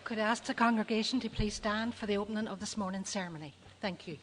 Could I ask the congregation to please stand for the opening of this morning's ceremony? Thank you.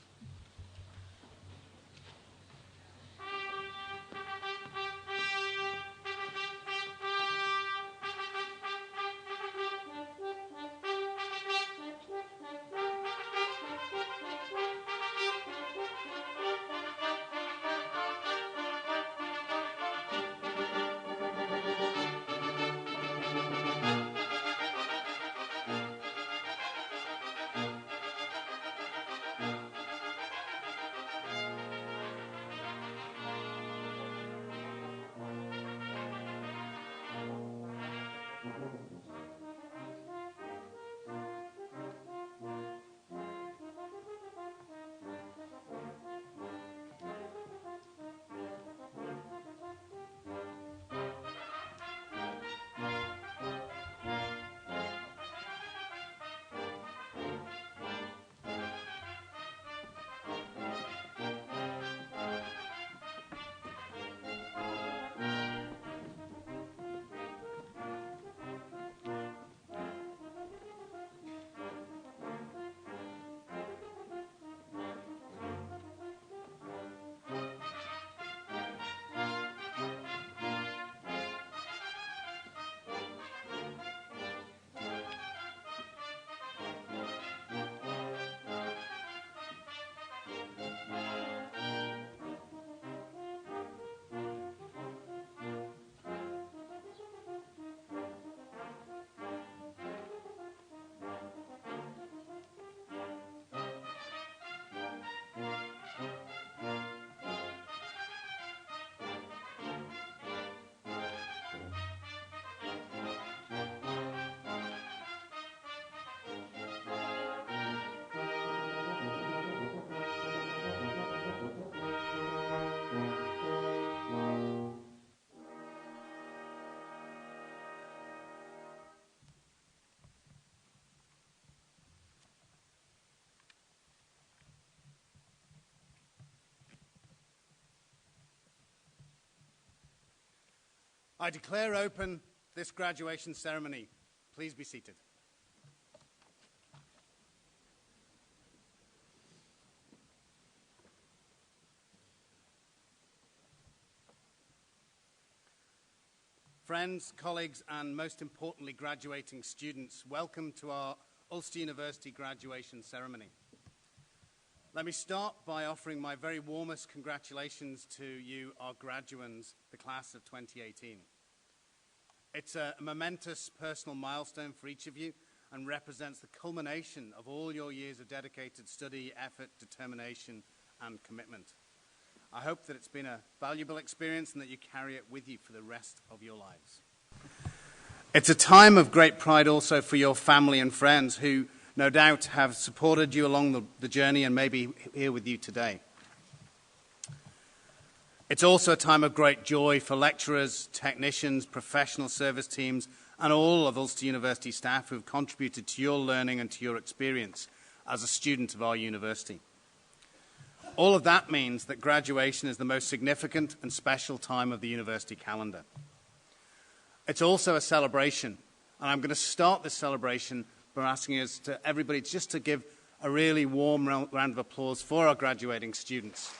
I declare open this graduation ceremony. Please be seated. Friends, colleagues, and most importantly, graduating students, welcome to our Ulster University graduation ceremony. Let me start by offering my very warmest congratulations to you, our graduands, the class of 2018. It's a momentous personal milestone for each of you and represents the culmination of all your years of dedicated study, effort, determination, and commitment. I hope that it's been a valuable experience and that you carry it with you for the rest of your lives. It's a time of great pride also for your family and friends who no doubt have supported you along the journey and may be here with you today. It's also a time of great joy for lecturers, technicians, professional service teams, and all of Ulster University staff who have contributed to your learning and to your experience as a student of our university. All of that means that graduation is the most significant and special time of the university calendar. It's also a celebration, and I'm going to start this celebration by asking us to everybody just to give a really warm round of applause for our graduating students.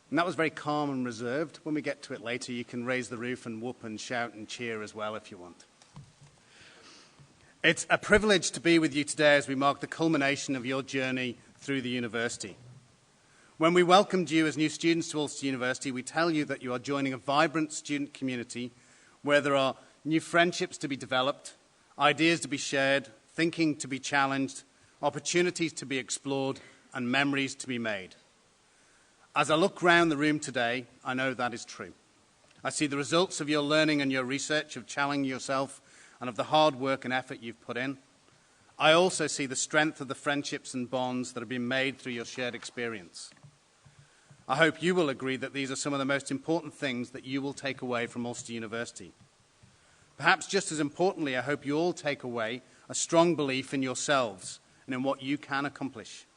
And that was very calm and reserved. When we get to it later, you can raise the roof and whoop and shout and cheer as well if you want. It's a privilege to be with you today as we mark the culmination of your journey through the university. When we welcomed you as new students to Ulster University, we tell you that you are joining a vibrant student community where there are new friendships to be developed, ideas to be shared, thinking to be challenged, opportunities to be explored, and memories to be made. As I look round the room today, I know that is true. I see the results of your learning and your research, of challenging yourself, and of the hard work and effort you've put in. I also see the strength of the friendships and bonds that have been made through your shared experience. I hope you will agree that these are some of the most important things that you will take away from Ulster University. Perhaps just as importantly, I hope you all take away a strong belief in yourselves and in what you can accomplish.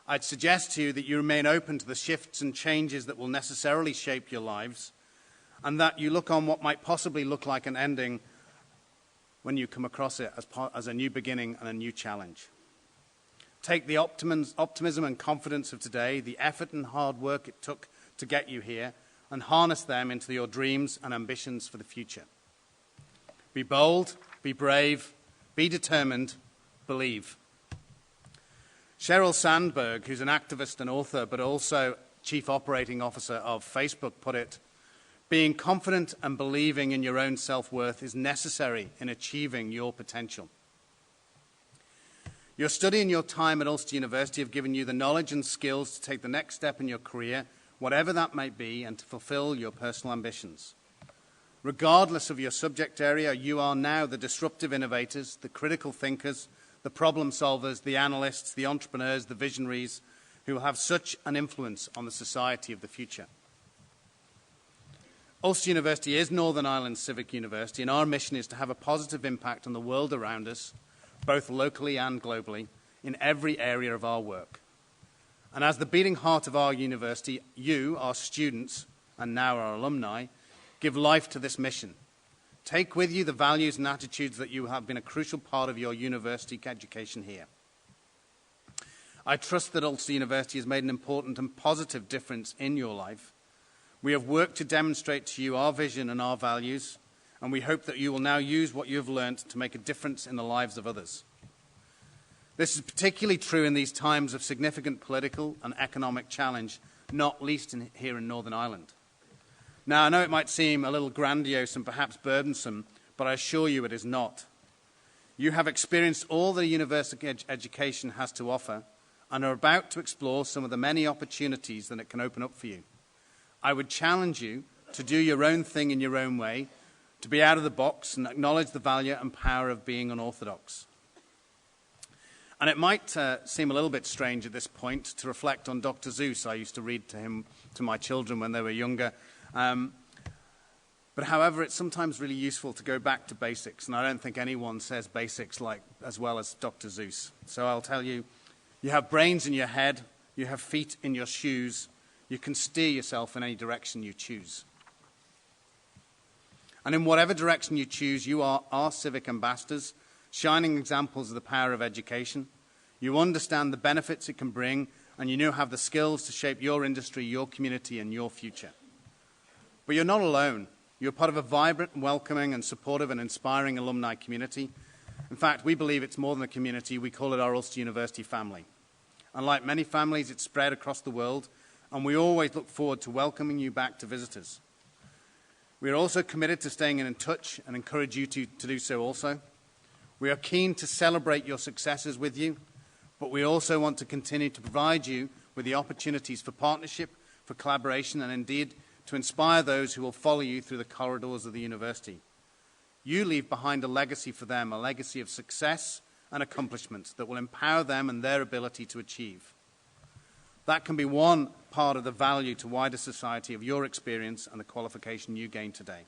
I'd suggest to you that you remain open to the shifts and changes that will necessarily shape your lives, and that you look on what might possibly look like an ending when you come across it as a new beginning and a new challenge. Take the optimism and confidence of today, the effort and hard work it took to get you here, and harness them into your dreams and ambitions for the future. Be bold, be brave, be determined, believe. Sheryl Sandberg, who's an activist and author, but also Chief Operating Officer of Facebook, put it, being confident and believing in your own self-worth is necessary in achieving your potential. Your study and your time at Ulster University have given you the knowledge and skills to take the next step in your career, whatever that might be, and to fulfill your personal ambitions. Regardless of your subject area, you are now the disruptive innovators, the critical thinkers, the problem solvers, the analysts, the entrepreneurs, the visionaries, who will have such an influence on the society of the future. Ulster University is Northern Ireland's civic university, and our mission is to have a positive impact on the world around us, both locally and globally, in every area of our work. And as the beating heart of our university, you, our students, and now our alumni, give life to this mission. Take with you the values and attitudes that you have been a crucial part of your university education here. I trust that Ulster University has made an important and positive difference in your life. We have worked to demonstrate to you our vision and our values, and we hope that you will now use what you have learned to make a difference in the lives of others. This is particularly true in these times of significant political and economic challenge, not least here in Northern Ireland. Now, I know it might seem a little grandiose and perhaps burdensome, but I assure you it is not. You have experienced all the university education has to offer and are about to explore some of the many opportunities that it can open up for you. I would challenge you to do your own thing in your own way, to be out of the box and acknowledge the value and power of being unorthodox. And it might seem a little bit strange at this point to reflect on Dr. Seuss. I used to read to my children when they were younger. But however, it's sometimes really useful to go back to basics, and I don't think anyone says basics as well as Dr. Seuss. So I'll tell you, you have brains in your head, you have feet in your shoes, you can steer yourself in any direction you choose. And in whatever direction you choose, you are our civic ambassadors, shining examples of the power of education. You understand the benefits it can bring, and you now have the skills to shape your industry, your community, and your future. But you're not alone. You're part of a vibrant, welcoming, and supportive and inspiring alumni community. In fact, we believe it's more than a community. We call it our Ulster University family. And like many families, it's spread across the world, and we always look forward to welcoming you back to visitors. We are also committed to staying in touch and encourage you to do so also. We are keen to celebrate your successes with you, but we also want to continue to provide you with the opportunities for partnership, for collaboration, and indeed to inspire those who will follow you through the corridors of the university. You leave behind a legacy for them, a legacy of success and accomplishments that will empower them and their ability to achieve. That can be one part of the value to wider society of your experience and the qualification you gain today.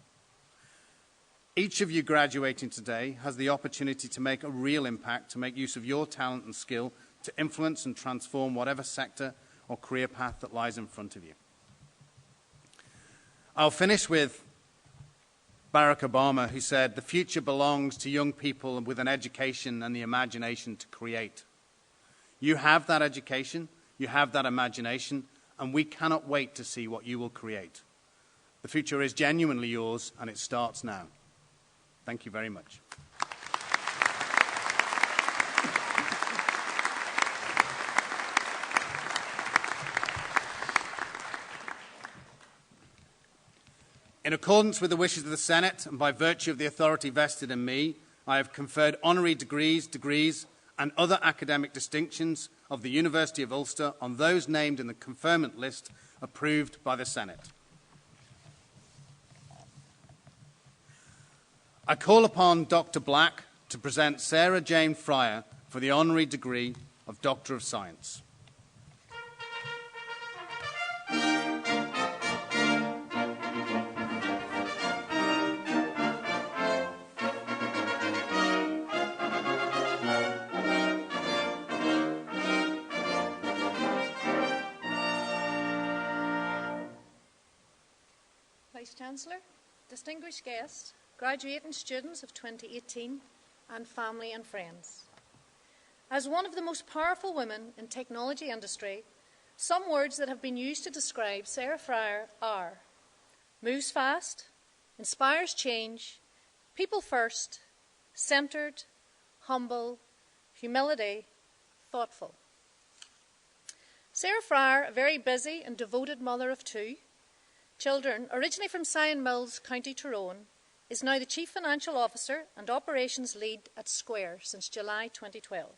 Each of you graduating today has the opportunity to make a real impact, to make use of your talent and skill to influence and transform whatever sector or career path that lies in front of you. I'll finish with Barack Obama, who said, "The future belongs to young people with an education and the imagination to create." You have that education, you have that imagination, and we cannot wait to see what you will create. The future is genuinely yours, and it starts now. Thank you very much. In accordance with the wishes of the Senate, and by virtue of the authority vested in me, I have conferred honorary degrees, and other academic distinctions of the University of Ulster on those named in the conferment list approved by the Senate. I call upon Dr. Black to present Sarah Jane Fryer for the honorary degree of Doctor of Science. Vice-Chancellor, distinguished guests, graduating students of 2018, and family and friends. As one of the most powerful women in technology industry, some words that have been used to describe Sarah Fryer are moves fast, inspires change, people first, centred, humble, humility, thoughtful. Sarah Fryer, a very busy and devoted mother of two children, originally from Sion Mills, County Tyrone, is now the Chief Financial Officer and Operations Lead at Square since July 2012.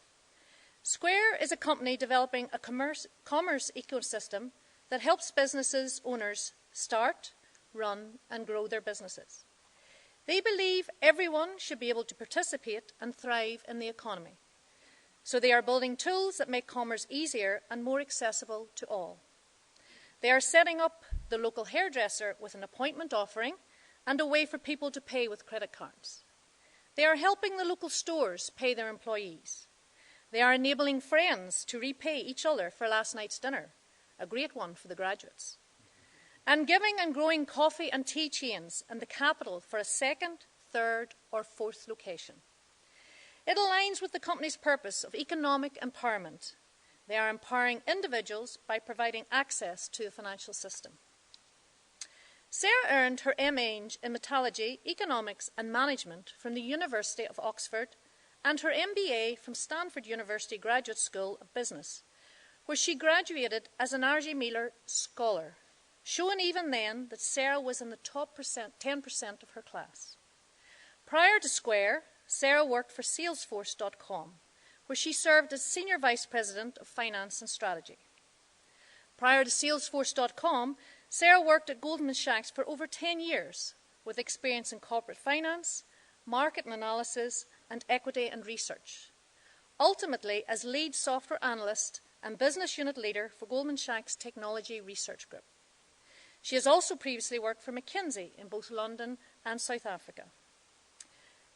Square is a company developing a commerce ecosystem that helps businesses owners start, run and grow their businesses. They believe everyone should be able to participate and thrive in the economy. So they are building tools that make commerce easier and more accessible to all. They are setting up the local hairdresser with an appointment offering and a way for people to pay with credit cards. They are helping the local stores pay their employees. They are enabling friends to repay each other for last night's dinner, a great one for the graduates. And giving and growing coffee and tea chains and the capital for a second, third or fourth location. It aligns with the company's purpose of economic empowerment. They are empowering individuals by providing access to the financial system. Sarah earned her MA in Metallurgy, Economics and Management from the University of Oxford and her MBA from Stanford University Graduate School of Business, where she graduated as an Argy Miller Scholar, showing even then that Sarah was in the top 10% of her class. Prior to Square, Sarah worked for Salesforce.com, where she served as Senior Vice President of Finance and Strategy. Prior to Salesforce.com, Sarah worked at Goldman Sachs for over 10 years, with experience in corporate finance, market analysis, and equity and research. Ultimately, as lead software analyst and business unit leader for Goldman Sachs Technology Research Group. She has also previously worked for McKinsey in both London and South Africa.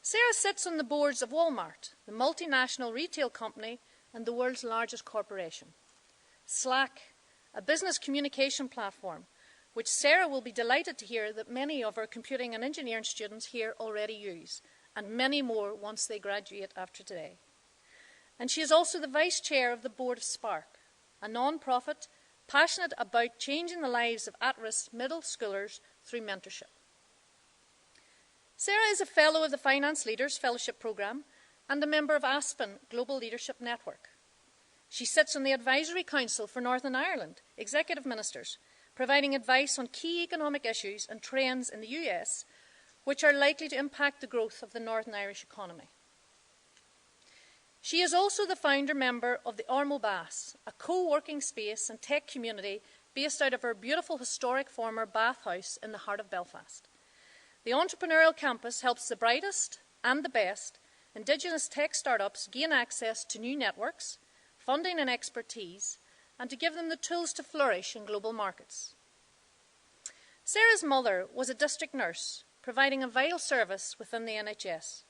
Sarah sits on the boards of Walmart, the multinational retail company and the world's largest corporation. Slack, a business communication platform, which Sarah will be delighted to hear that many of our computing and engineering students here already use, and many more once they graduate after today. And she is also the Vice Chair of the Board of Spark, a non-profit passionate about changing the lives of at-risk middle schoolers through mentorship. Sarah is a Fellow of the Finance Leaders Fellowship Programme and a member of Aspen Global Leadership Network. She sits on the Advisory Council for Northern Ireland Executive Ministers, providing advice on key economic issues and trends in the US, which are likely to impact the growth of the Northern Irish economy. She is also the founder member of the Ormo-Bass, a co-working space and tech community based out of her beautiful historic former bathhouse in the heart of Belfast. The entrepreneurial campus helps the brightest and the best Indigenous tech startups gain access to new networks, funding and expertise, and to give them the tools to flourish in global markets. Sarah's mother was a district nurse, providing a vital service within the NHS,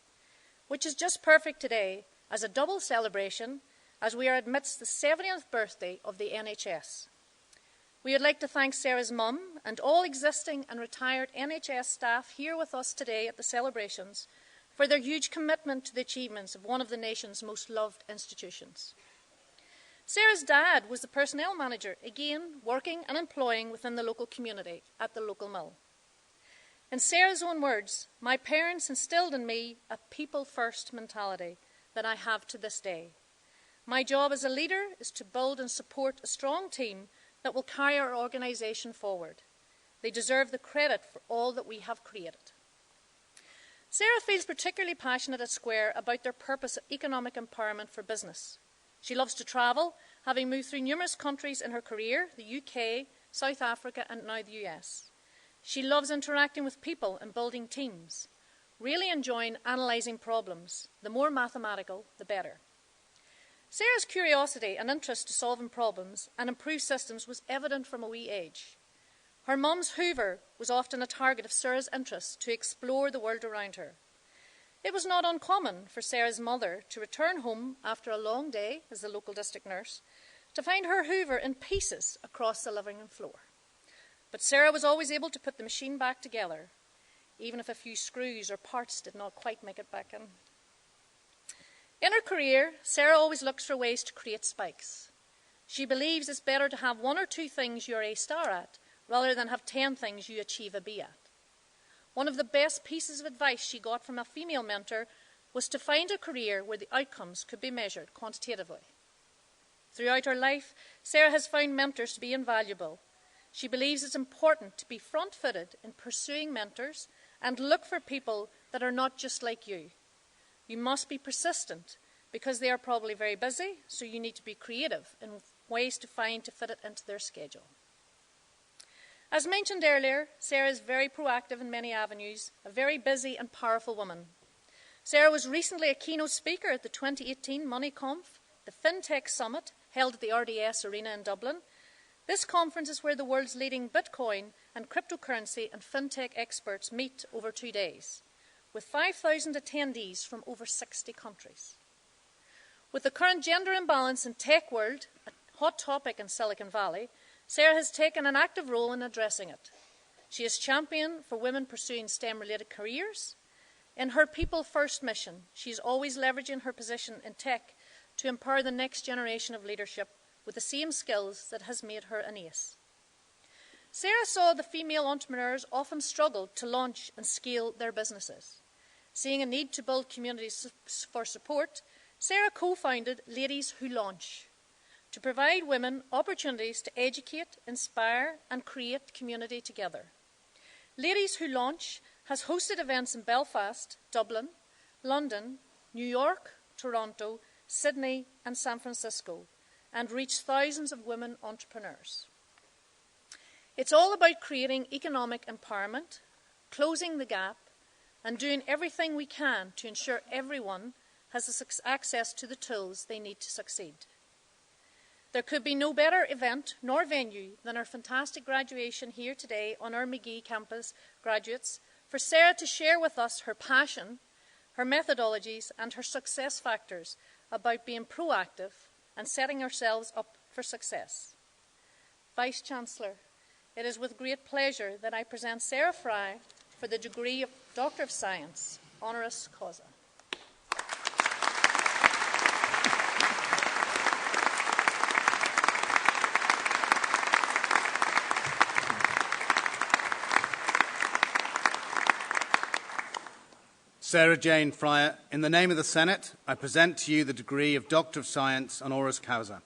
which is just perfect today as a double celebration as we are amidst the 70th birthday of the NHS. We would like to thank Sarah's mum and all existing and retired NHS staff here with us today at the celebrations for their huge commitment to the achievements of one of the nation's most loved institutions. Sarah's dad was the personnel manager, again working and employing within the local community at the local mill. In Sarah's own words, my parents instilled in me a people-first mentality that I have to this day. My job as a leader is to build and support a strong team that will carry our organisation forward. They deserve the credit for all that we have created. Sarah feels particularly passionate at Square about their purpose of economic empowerment for business. She loves to travel, having moved through numerous countries in her career, the UK, South Africa and now the US. She loves interacting with people and building teams, really enjoying analysing problems. The more mathematical, the better. Sarah's curiosity and interest to solving problems and improve systems was evident from a wee age. Her mum's Hoover was often a target of Sarah's interest to explore the world around her. It was not uncommon for Sarah's mother to return home after a long day as the local district nurse to find her Hoover in pieces across the living room floor. But Sarah was always able to put the machine back together, even if a few screws or parts did not quite make it back in. In her career, Sarah always looks for ways to create spikes. She believes it's better to have 1 or 2 things you're a star at, rather than have 10 things you achieve a B at. One of the best pieces of advice she got from a female mentor was to find a career where the outcomes could be measured quantitatively. Throughout her life, Sarah has found mentors to be invaluable. She believes it's important to be front-footed in pursuing mentors and look for people that are not just like you. You must be persistent because they are probably very busy, so you need to be creative in ways to fit it into their schedule. As mentioned earlier, Sarah is very proactive in many avenues, a very busy and powerful woman. Sarah was recently a keynote speaker at the 2018 MoneyConf, the FinTech Summit held at the RDS Arena in Dublin. This conference is where the world's leading Bitcoin and cryptocurrency and FinTech experts meet over 2 days, with 5,000 attendees from over 60 countries. With the current gender imbalance in tech world, a hot topic in Silicon Valley, Sarah has taken an active role in addressing it. She is champion for women pursuing STEM-related careers. In her People First mission, she is always leveraging her position in tech to empower the next generation of leadership with the same skills that has made her an ace. Sarah saw the female entrepreneurs often struggle to launch and scale their businesses. Seeing a need to build communities for support, Sarah co-founded Ladies Who Launch, to provide women opportunities to educate, inspire and create community together. Ladies Who Launch has hosted events in Belfast, Dublin, London, New York, Toronto, Sydney and San Francisco, and reached thousands of women entrepreneurs. It's all about creating economic empowerment, closing the gap, and doing everything we can to ensure everyone has access to the tools they need to succeed. There could be no better event nor venue than our fantastic graduation here today on our Magee campus graduates for Sarah to share with us her passion, her methodologies and her success factors about being proactive and setting ourselves up for success. Vice-Chancellor, it is with great pleasure that I present Sarah Fry for the degree of Doctor of Science, honoris causa. Sarah Jane Fryer, in the name of the Senate, I present to you the degree of Doctor of Science, honoris causa.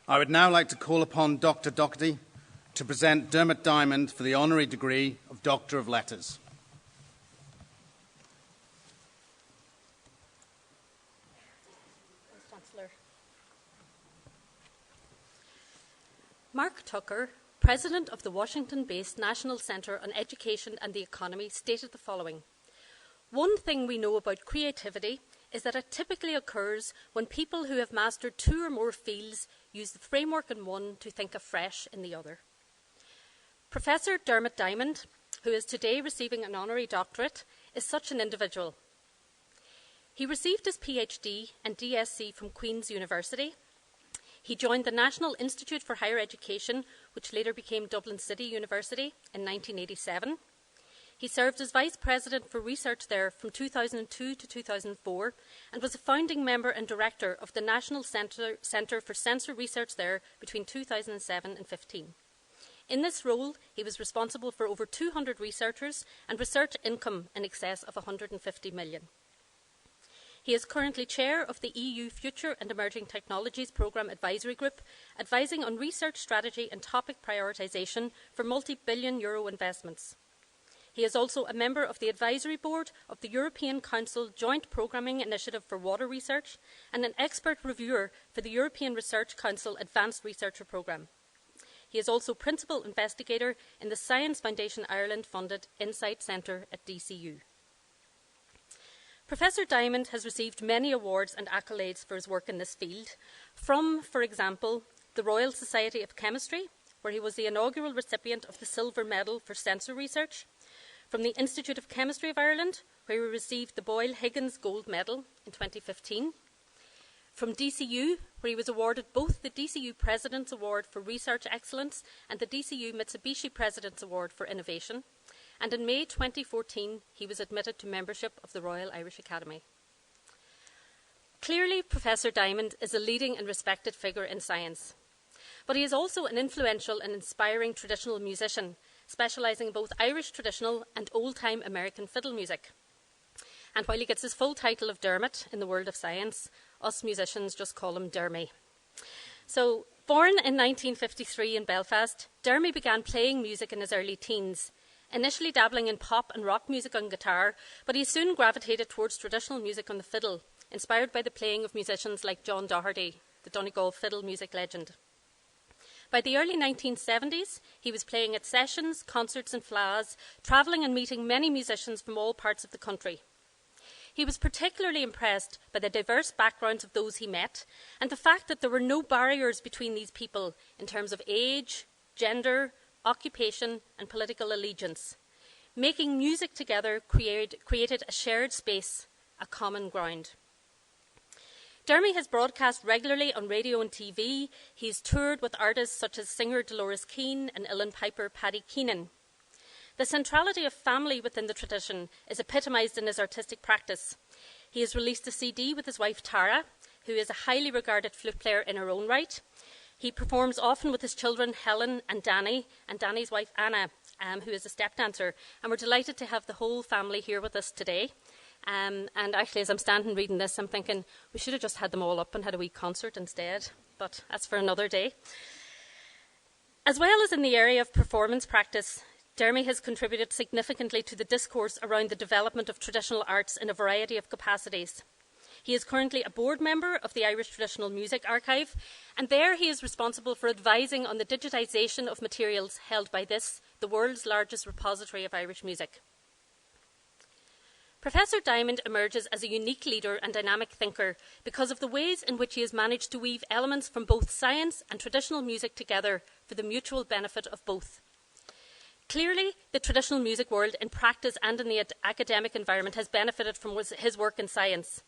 I would now like to call upon Dr. Doherty to present Dermot Diamond for the honorary degree of Doctor of Letters. Mark Tucker, President of the Washington-based National Center on Education and the Economy, stated the following: "One thing we know about creativity is that it typically occurs when people who have mastered 2 or more fields use the framework in one to think afresh in the other." Professor Dermot Diamond, who is today receiving an honorary doctorate, is such an individual. He received his PhD and DSc from Queen's University. He joined the National Institute for Higher Education, which later became Dublin City University, in 1987. He served as Vice President for Research there from 2002 to 2004 and was a founding member and director of the National Centre for Sensor Research there between 2007 and 2015. In this role, he was responsible for over 200 researchers and research income in excess of 150 million. He is currently chair of the EU Future and Emerging Technologies Programme Advisory Group, advising on research strategy and topic prioritisation for multi-billion euro investments. He is also a member of the advisory board of the European Council Joint Programming Initiative for Water Research and an expert reviewer for the European Research Council Advanced Researcher Programme. He is also principal investigator in the Science Foundation Ireland-funded Insight Centre at DCU. Professor Diamond has received many awards and accolades for his work in this field, from, for example, the Royal Society of Chemistry, where he was the inaugural recipient of the Silver Medal for Sensor Research, from the Institute of Chemistry of Ireland, where he received the Boyle-Higgins Gold Medal in 2015, from DCU, where he was awarded both the DCU President's Award for Research Excellence and the DCU Mitsubishi President's Award for Innovation, and in May 2014 he was admitted to membership of the Royal Irish Academy. Clearly, Professor Diamond is a leading and respected figure in science, but he is also an influential and inspiring traditional musician, specialising in both Irish traditional and old-time American fiddle music. And while he gets his full title of Dermot in the world of science, us musicians just call him Dermy. So, born in 1953 in Belfast, Dermy began playing music in his early teens, initially dabbling in pop and rock music on guitar, but he soon gravitated towards traditional music on the fiddle, inspired by the playing of musicians like John Doherty, the Donegal fiddle music legend. By the early 1970s, he was playing at sessions, concerts and flas, travelling and meeting many musicians from all parts of the country. He was particularly impressed by the diverse backgrounds of those he met and the fact that there were no barriers between these people in terms of age, gender, occupation and political allegiance. Making music together created a shared space, a common ground. Dermy has broadcast regularly on radio and TV. He's toured with artists such as singer Dolores Keane and uilleann piper Paddy Keenan. The centrality of family within the tradition is epitomised in his artistic practice. He has released a CD with his wife Tara, who is a highly regarded flute player in her own right. He performs often with his children Helen and Danny's wife Anna, who is a step dancer. And we're delighted to have the whole family here with us today. And actually, as I'm standing reading this, I'm thinking we should have just had them all up and had a wee concert instead, but that's for another day. As well as in the area of performance practice, Dermy has contributed significantly to the discourse around the development of traditional arts in a variety of capacities. He is currently a board member of the Irish Traditional Music Archive, and there he is responsible for advising on the digitisation of materials held by this, the world's largest repository of Irish music. Professor Diamond emerges as a unique leader and dynamic thinker because of the ways in which he has managed to weave elements from both science and traditional music together for the mutual benefit of both. Clearly, the traditional music world in practice and in the academic environment has benefited from his work in science.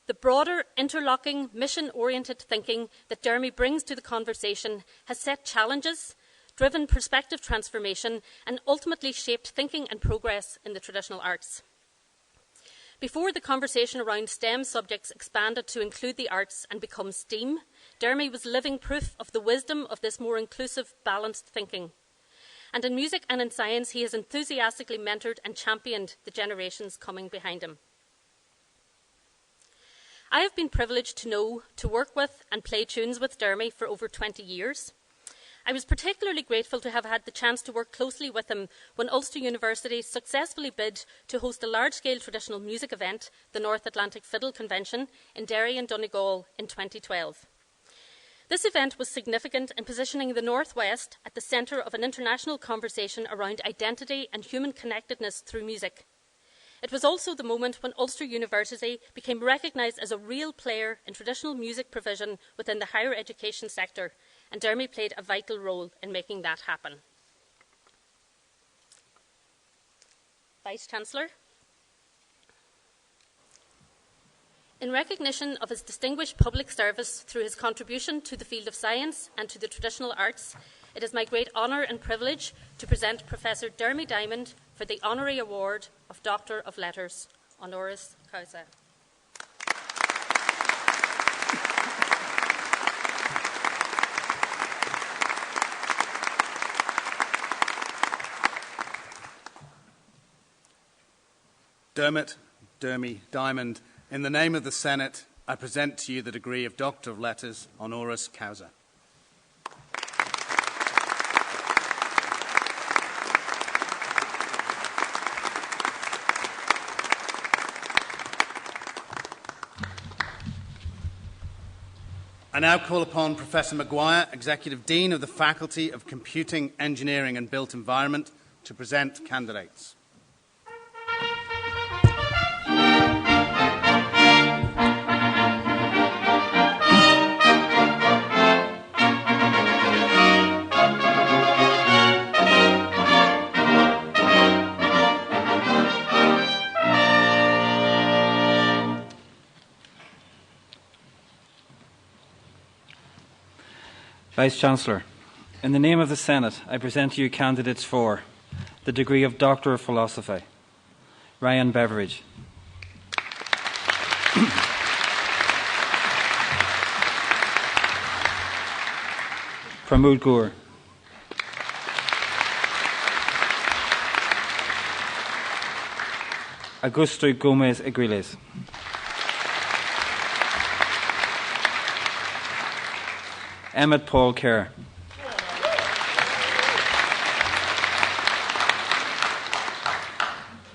The broader, interlocking, mission-oriented thinking that Dermy brings to the conversation has set challenges, driven perspective transformation, and ultimately shaped thinking and progress in the traditional arts. Before the conversation around STEM subjects expanded to include the arts and become STEAM, Dermy was living proof of the wisdom of this more inclusive, balanced thinking. And in music and in science, he has enthusiastically mentored and championed the generations coming behind him. I have been privileged to know, to work with and play tunes with Dermy for over 20 years. I was particularly grateful to have had the chance to work closely with him when Ulster University successfully bid to host a large-scale traditional music event, the North Atlantic Fiddle Convention, in Derry and Donegal in 2012. This event was significant in positioning the Northwest at the centre of an international conversation around identity and human connectedness through music. It was also the moment when Ulster University became recognised as a real player in traditional music provision within the higher education sector, and Dermy played a vital role in making that happen. Vice-Chancellor. In recognition of his distinguished public service through his contribution to the field of science and to the traditional arts, it is my great honour and privilege to present Professor Dermy Diamond for the Honorary Award of Doctor of Letters, honoris causa. Dermy Diamond, in the name of the Senate, I present to you the degree of Doctor of Letters, honoris causa. I now call upon Professor Maguire, Executive Dean of the Faculty of Computing, Engineering and Built Environment, to present candidates. Vice-Chancellor, in the name of the Senate, I present to you candidates for the degree of Doctor of Philosophy. Ryan Beveridge. Pramod Gour. Augusto Gomez Aguiles. Emmett Paul Kerr.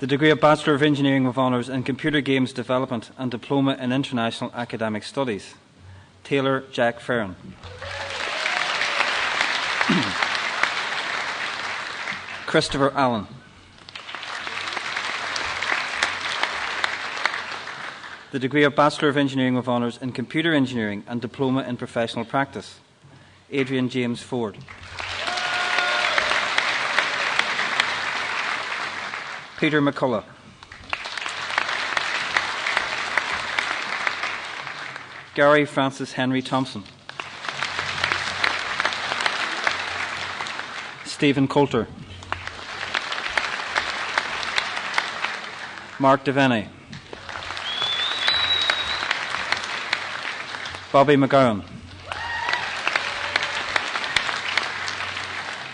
The degree of Bachelor of Engineering with Honours in Computer Games Development and Diploma in International Academic Studies. Taylor Jack Ferrin. Christopher Allen. The degree of Bachelor of Engineering with Honours in Computer Engineering and Diploma in Professional Practice. Adrian James Ford. Peter McCullough. Gary Francis Henry Thompson. Stephen Coulter. Mark Devaney. Bobby McGowan.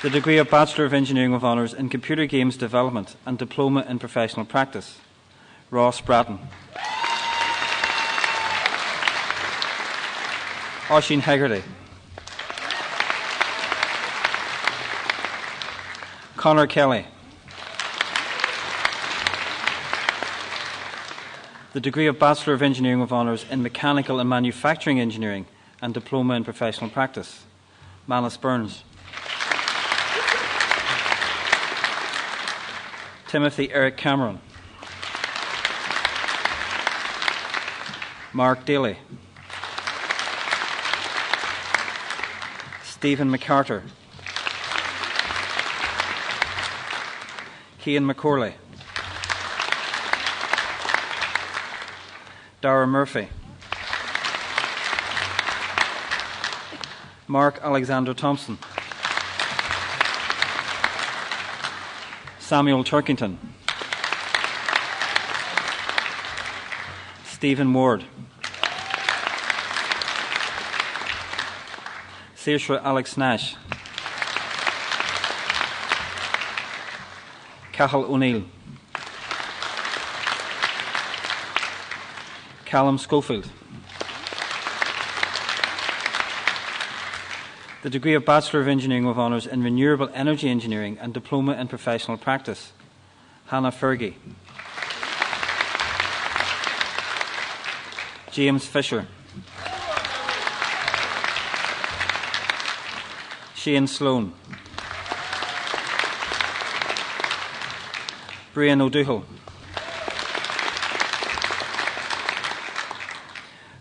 The degree of Bachelor of Engineering with Honours in Computer Games Development and Diploma in Professional Practice. Ross Bratton. Oisin Hegarty. Conor Kelly. The degree of Bachelor of Engineering with Honours in Mechanical and Manufacturing Engineering and Diploma in Professional Practice. Manus Burns. Timothy Eric Cameron. Mark Daly. Stephen McCarter. Cian McCorley. Dara Murphy. Mark Alexander Thompson. Samuel Turkington. Stephen Ward. Saoirse Alex Nash. Cathal O'Neill. Callum Schofield. The degree of Bachelor of Engineering with Honours in Renewable Energy Engineering and Diploma in Professional Practice. Hannah Fergie. James Fisher. Shane Sloan. Brian O'Dougall.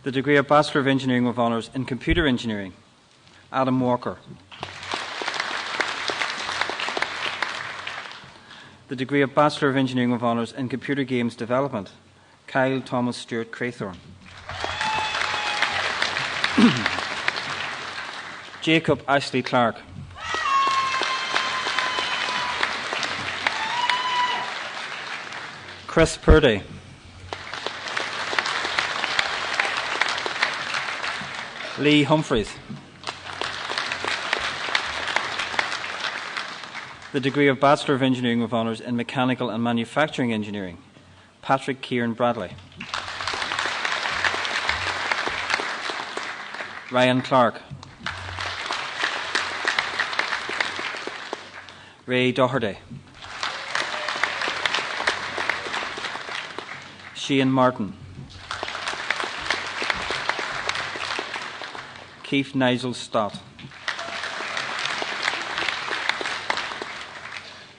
The degree of Bachelor of Engineering with Honours in Computer Engineering. Adam Walker. The degree of Bachelor of Engineering with Honours in Computer Games Development. Kyle Thomas Stewart Craythorne. Jacob Ashley Clark. Chris Purdy. Lee Humphreys. The degree of Bachelor of Engineering with Honours in Mechanical and Manufacturing Engineering. Patrick Kieran Bradley. Ryan Clark. Ray Doherty. Sheehan Martin. Keith Nigel Stott.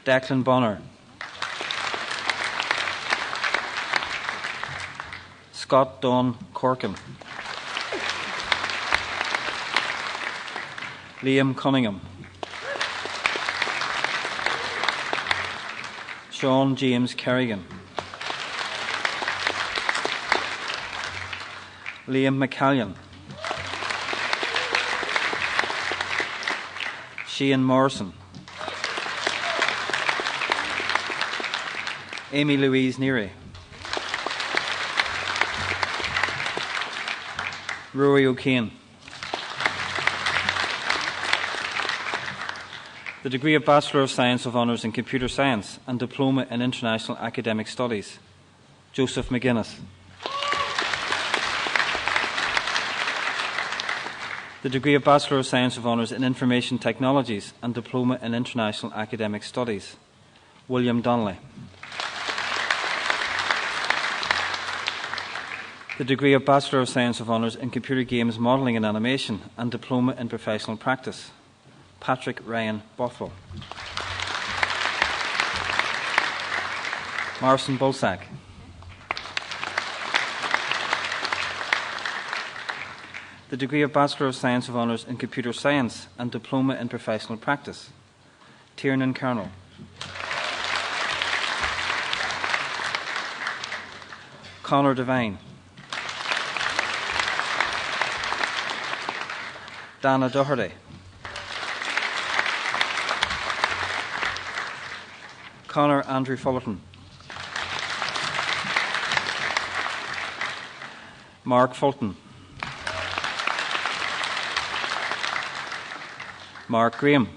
Declan Bonner. Scott Dawn Corkin. Liam Cunningham. Sean James Kerrigan. Liam McCallion. Sheehan Morrison. Amy Louise Neary. Rory O'Kane. The degree of Bachelor of Science with Honours in Computer Science and Diploma in International Academic Studies, Joseph McGuinness. The degree of Bachelor of Science with Honours in Information Technologies and Diploma in International Academic Studies, William Donnelly. The degree of Bachelor of Science with Honours in Computer Games Modelling and Animation and Diploma in Professional Practice, Patrick Ryan Bothwell. Marcin Bulsack. The degree of Bachelor of Science with Honours in Computer Science and Diploma in Professional Practice, Tiernan Kernel. Conor Devine. Dana Doherty. Conor Andrew Fullerton. Mark Fulton. Mark Graham.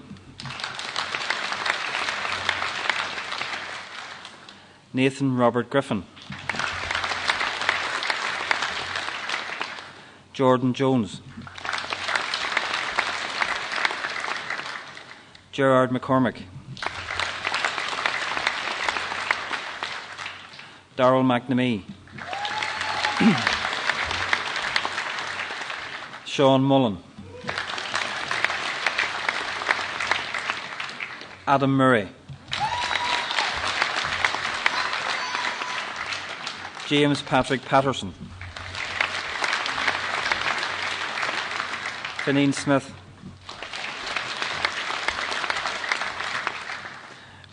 Nathan Robert Griffin. Jordan Jones. Gerard McCormick. Darrell McNamee. Sean Mullen. Adam Murray. James Patrick Patterson. Fineen Smith.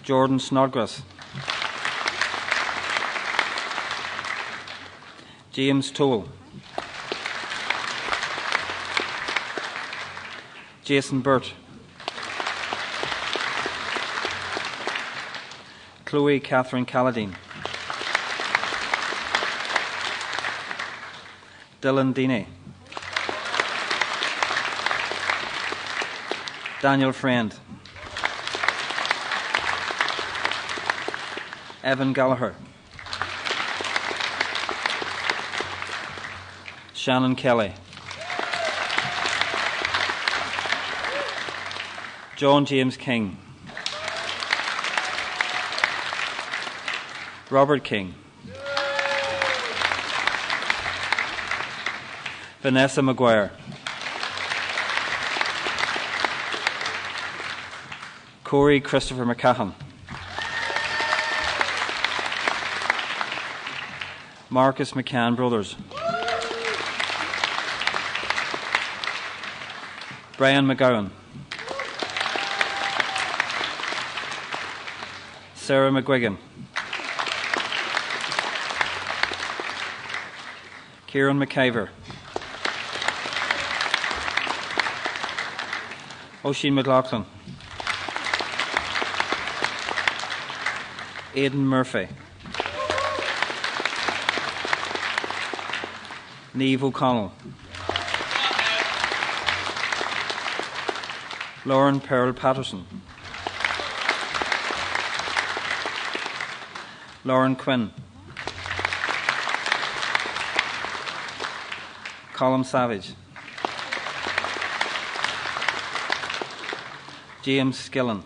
Jordan Snodgrass. James Toole. Jason Burt. Chloe Catherine Calladine. Dylan Deeney. Daniel Friend. Evan Gallagher. Shannon Kelly. John James King. Robert King. Vanessa Maguire. Corey Christopher McCahan. Marcus McCann Brothers. Brian McGowan. Sarah McGuigan. Kieran McIver. Oisin McLaughlin. Aidan Murphy. Niamh O'Connell. Lauren Pearl Patterson. Lauren Quinn. Colin Savage. James Skillen.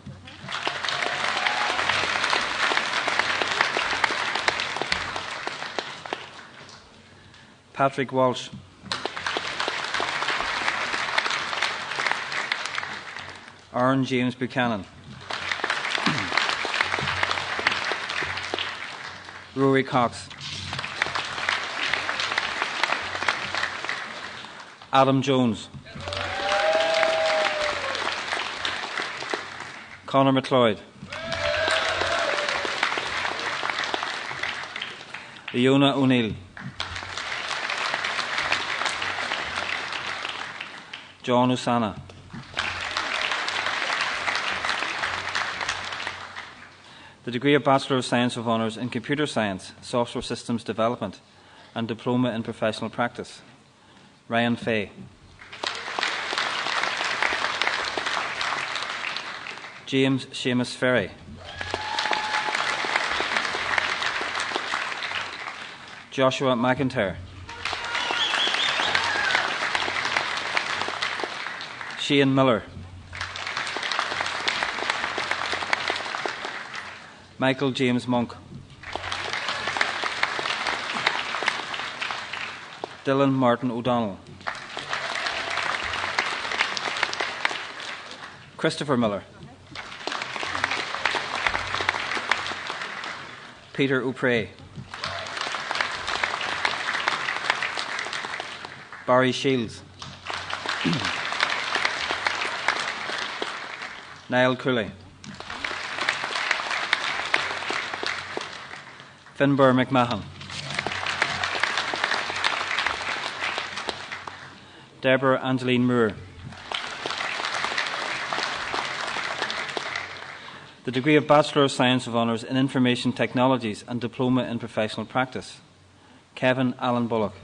Patrick Walsh. Aaron James Buchanan. Rory Cox. Adam Jones. Conor McLeod. Leona O'Neill. John Osana. the degree of Bachelor of Science with Honours in Computer Science, Software Systems Development and Diploma in Professional Practice, Ryan Fay. James Seamus Ferry. Joshua McIntyre. Shane Miller. Michael James Monk. Dylan Martin O'Donnell. Christopher Miller. Peter O'Prey. Barry Shields. Niall Cooley. Finbar McMahon. Deborah Angeline Moore. The degree of Bachelor of Science with Honours in Information Technologies and Diploma in Professional Practice, Kevin Allen Bullock.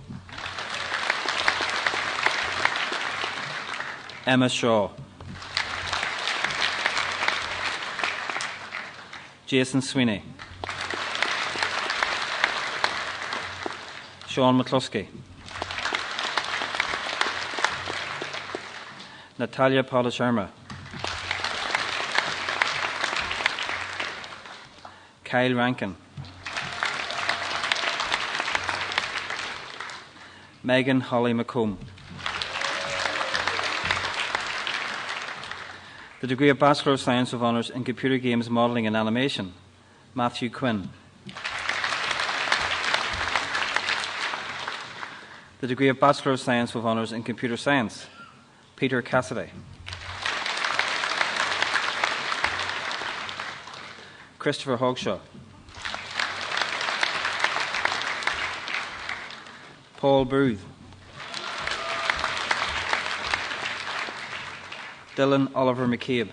Emma Shaw. Jason Sweeney. Sean McCluskey. Natalia Polisharma. Kyle Rankin. Megan Holly McComb. The degree of Bachelor of Science with Honours in Computer Games Modelling and Animation, Matthew Quinn. The degree of Bachelor of Science with Honours in Computer Science, Peter Cassidy. Christopher Hogshaw. Paul Booth. Dylan Oliver McCabe.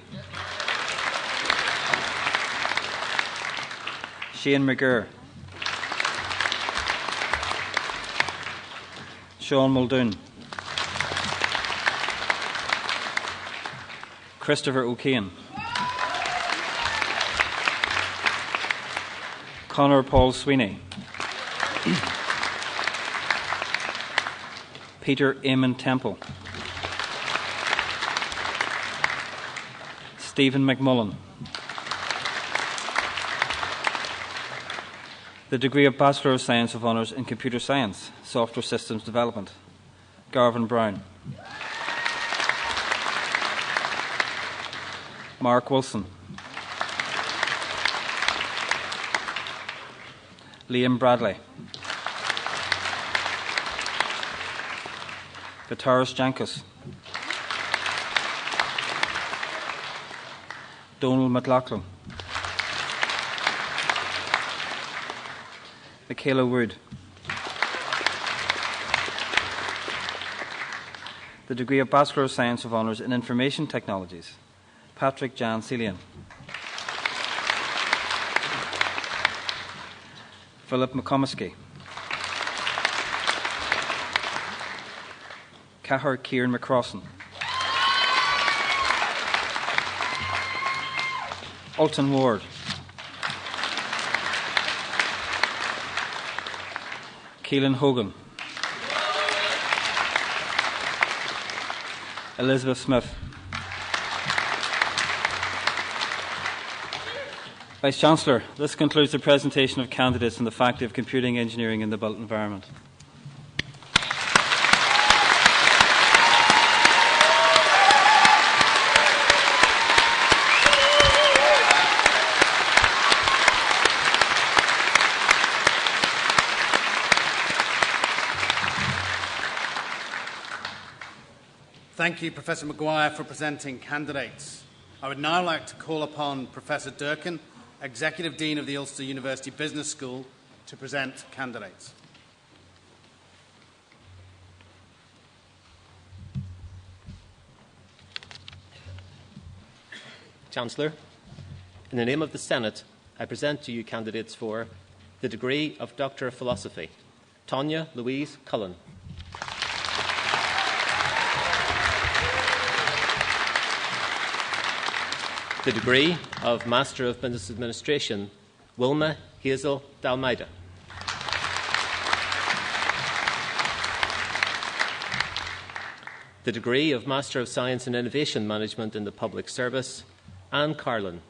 Shane McGurr. Sean Muldoon. Christopher O'Kane. Conor Paul Sweeney. Peter Eamon Temple. Stephen McMullen. The degree of Bachelor of Science with Honours in Computer Science, Software Systems Development, Garvin Brown. Mark Wilson. Liam Bradley. Vitaris Jankus. Donald McLaughlin. Michaela Wood. The degree of Bachelor of Science with Honours in Information Technologies, Patrick Jan Celian. Philip McComiskey. Cahar Kieran McCrossan. Alton Ward. Keelan Hogan. Elizabeth Smith. Vice-Chancellor, this concludes the presentation of candidates in the Faculty of Computing Engineering in the Built Environment. Thank you, Professor Maguire, for presenting candidates. I would now like to call upon Professor Durkin, Executive Dean of the Ulster University Business School, to present candidates. Chancellor, in the name of the Senate, I present to you candidates for the degree of Doctor of Philosophy, Tanya Louise Cullen. The degree of Master of Business Administration, Wilma Hazel Dalmaida. The degree of Master of Science and Innovation Management in the Public Service, Anne Carlin.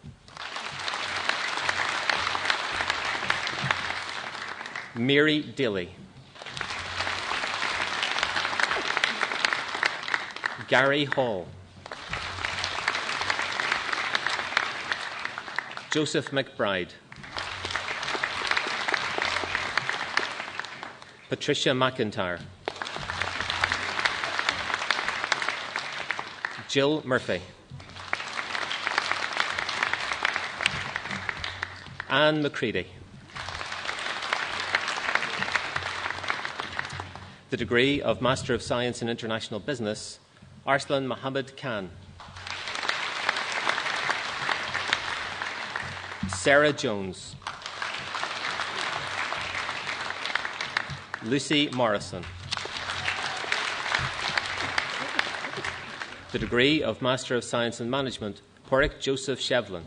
Mary Daly. Gary Hall. Joseph McBride. Patricia McIntyre. Jill Murphy. Anne McCready. The degree of Master of Science in International Business, Arslan Mohammed Khan. Sarah Jones. Lucy Morrison. The degree of Master of Science in Management, Porrick Joseph Shevlin.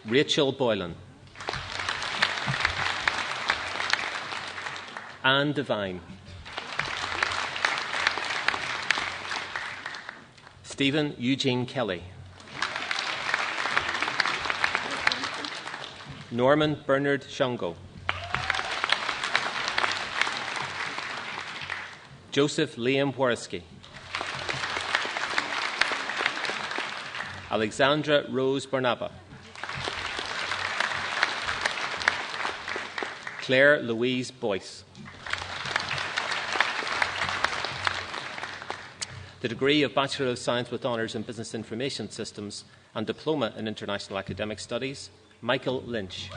Rachel Boylan. Anne Devine. Stephen Eugene Kelly. Norman Bernard Shongo. Joseph Liam Wariski. Alexandra Rose Barnaba. Claire Louise Boyce. The degree of Bachelor of Science with Honours in Business Information Systems and Diploma in International Academic Studies, Michael Lynch.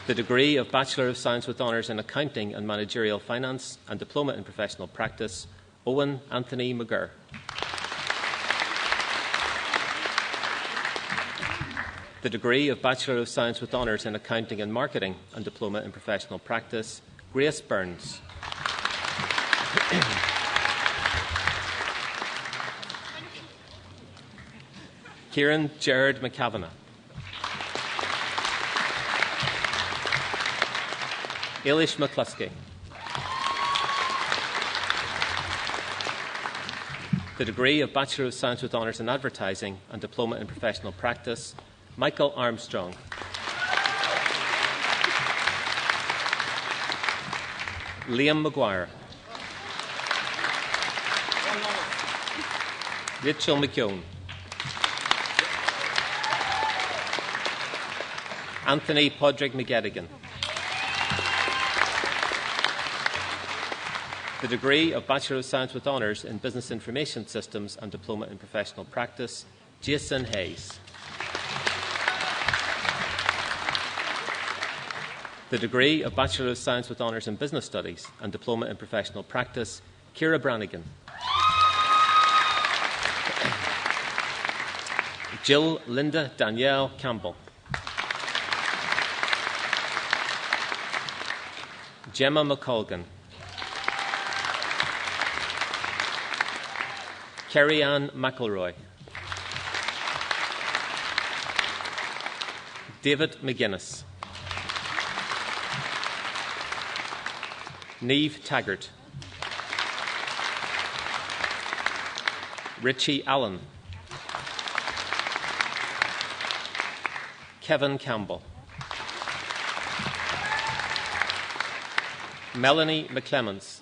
The degree of Bachelor of Science with Honours in Accounting and Managerial Finance and Diploma in Professional Practice, Owen Anthony McGurr. The degree of Bachelor of Science with Honours in Accounting and Marketing and Diploma in Professional Practice, Grace Burns. Kieran Gerard McCavanagh. Eilish McCluskey. The degree of Bachelor of Science with Honours in Advertising and Diploma in Professional Practice, Michael Armstrong. Liam Maguire. Rachel McKeown. Anthony Podrick McGettigan. The degree of Bachelor of Science with Honours in Business Information Systems and Diploma in Professional Practice, Jason Hayes. The degree of Bachelor of Science with Honours in Business Studies and Diploma in Professional Practice, Ciara Brannigan. Jill Linda Danielle Campbell. Gemma McColgan. Kerry-Ann McElroy. David McGuinness. Niamh Taggart. Richie Allen. Kevin Campbell. Melanie McClements.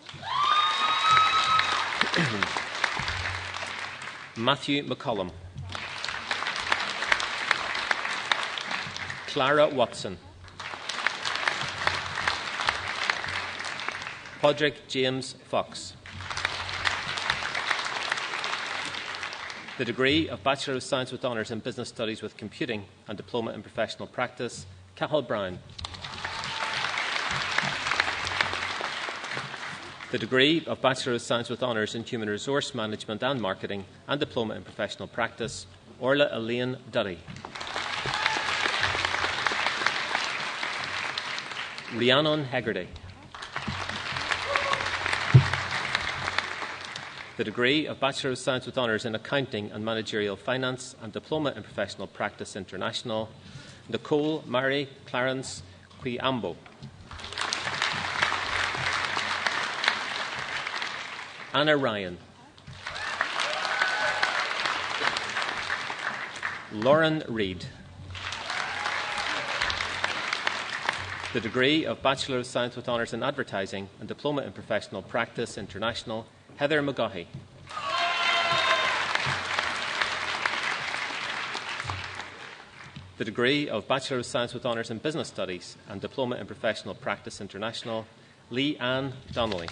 Matthew McCollum. Clara Watson. Podrick James Fox. The degree of Bachelor of Science with Honours in Business Studies with Computing and Diploma in Professional Practice, Cathal Brown. The degree of Bachelor of Science with Honours in Human Resource Management and Marketing and Diploma in Professional Practice, Orla Elaine Duddy. Rhiannon Hegarty. The degree of Bachelor of Science with Honours in Accounting and Managerial Finance and Diploma in Professional Practice International, Nicole Mary Clarence Quiambo. Anna Ryan. Lauren Reid. The degree of Bachelor of Science with Honours in Advertising and Diploma in Professional Practice International, Heather McGaughey. The degree of Bachelor of Science with Honours in Business Studies and Diploma in Professional Practice International, Lee Ann Donnelly.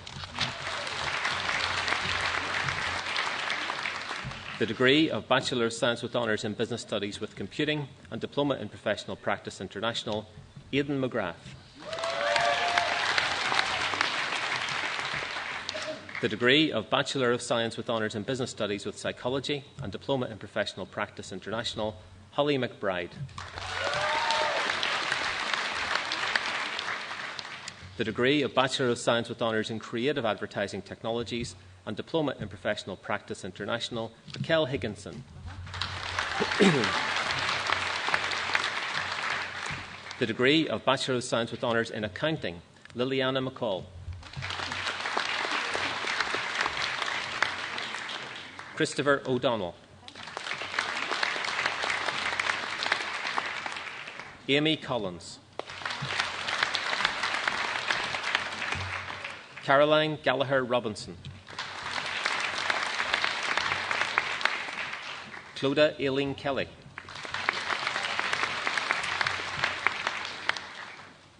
The degree of Bachelor of Science with Honours in Business Studies with Computing and Diploma in Professional Practice International, Aidan McGrath. The degree of Bachelor of Science with Honours in Business Studies with Psychology and Diploma in Professional Practice International, Holly McBride. The degree of Bachelor of Science with Honours in Creative Advertising Technologies and Diploma in Professional Practice International, Raquel Higginson. The degree of Bachelor of Science with Honours in Accounting, Liliana McCall. Christopher O'Donnell. Amy Collins. Caroline Gallagher Robinson. Clodagh Aileen Kelly.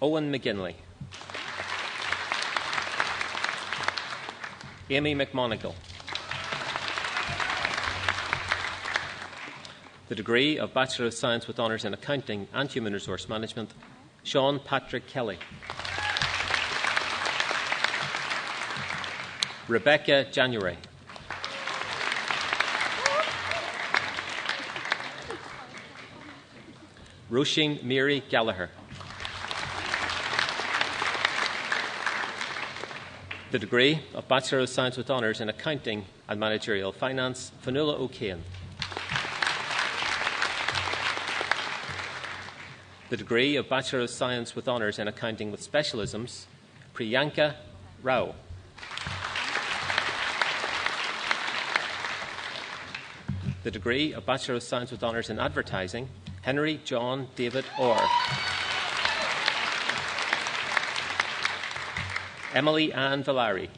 Owen McGinley. Amy McMonigal. The degree of Bachelor of Science with Honours in Accounting and Human Resource Management, Sean Patrick Kelly. Rebecca January. Roisin Mary Gallagher. The degree of Bachelor of Science with Honours in Accounting and Managerial Finance, Fionnuala O'Kane. The degree of Bachelor of Science with Honours in Accounting with Specialisms, Priyanka Rao. The degree of Bachelor of Science with Honours in Advertising, Henry John David Orr. Emily Ann Villari.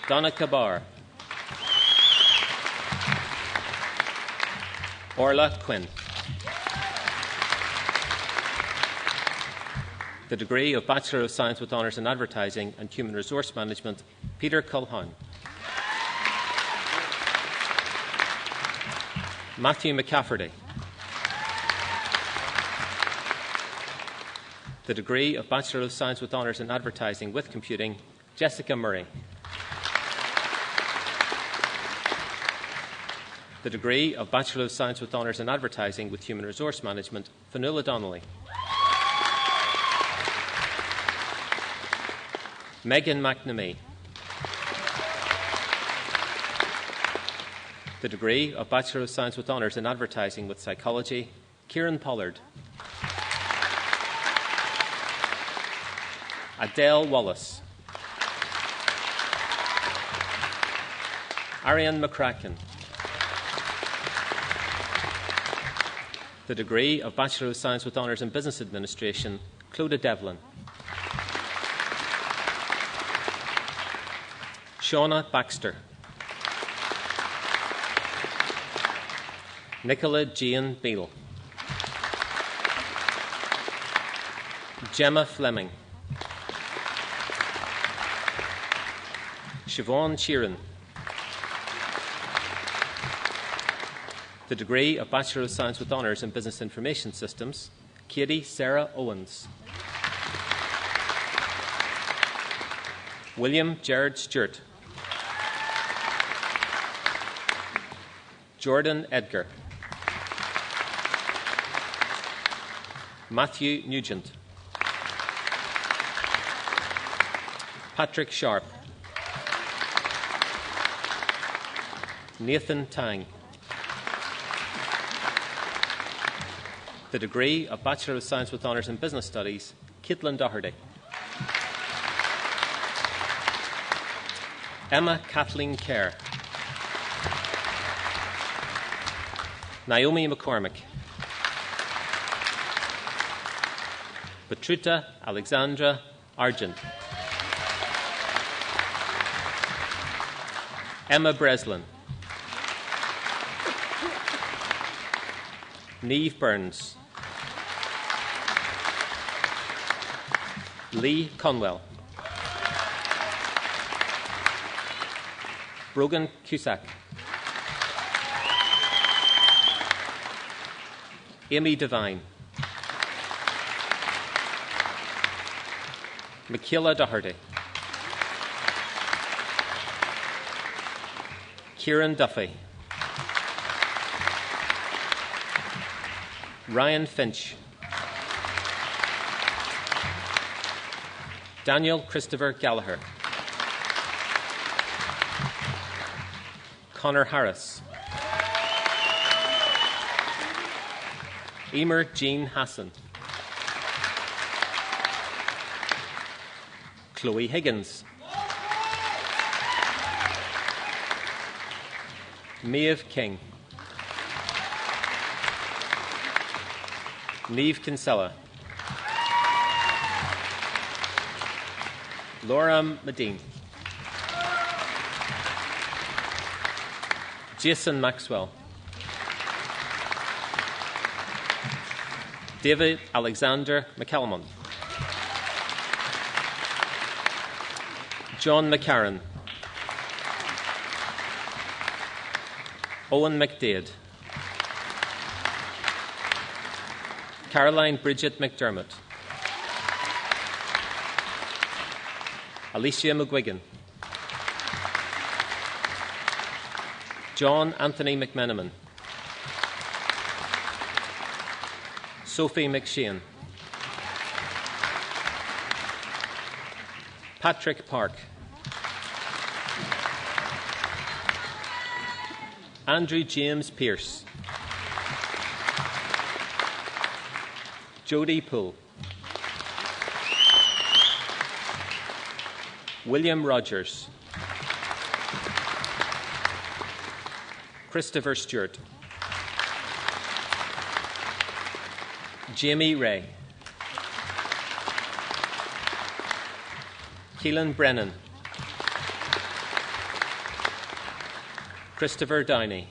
Donna Cabar. Orla Quinn. The degree of Bachelor of Science with Honours in Advertising and Human Resource Management, Peter Culhane. Matthew McCafferty. The degree of Bachelor of Science with Honours in Advertising with Computing, Jessica Murray. The degree of Bachelor of Science with Honours in Advertising with Human Resource Management, Fionnuala Donnelly. Megan McNamee. The degree of Bachelor of Science with Honours in Advertising with Psychology, Kieran Pollard. Adele Wallace. Ariane McCracken. The degree of Bachelor of Science with Honours in Business Administration, Clodagh Devlin. Shauna Baxter. Nicola Jean Beale. Gemma Fleming. Siobhan Sheeran. The degree of Bachelor of Science with Honours in Business Information Systems, Katie Sarah Owens. William Gerard Stewart. Jordan Edgar. Matthew Nugent. Patrick Sharp. Nathan Tang. The degree of Bachelor of Science with Honours in Business Studies, Caitlin Doherty. Emma Kathleen Kerr. Naomi McCormick. Petruta Alexandra Argent. Emma Breslin. Niamh Burns. Lee Conwell. Brogan Cusack. Amy Devine. Michaela Doherty. Kieran Duffy. Ryan Finch. Daniel Christopher Gallagher. Connor Harris. Emer Jean Hassan. Chloe Higgins. Maeve King. Niamh Kinsella. Laura Medine. Jason Maxwell. David Alexander McCalmon. John McCarran. Owen McDade. Caroline Bridget McDermott. Alicia McGuigan. John Anthony McMenamin. Sophie McShane. Patrick Park. Andrew James Pearce. Jodie Poole. William Rogers. Christopher Stewart. Jamie Ray. Keelan Brennan. Christopher Downey.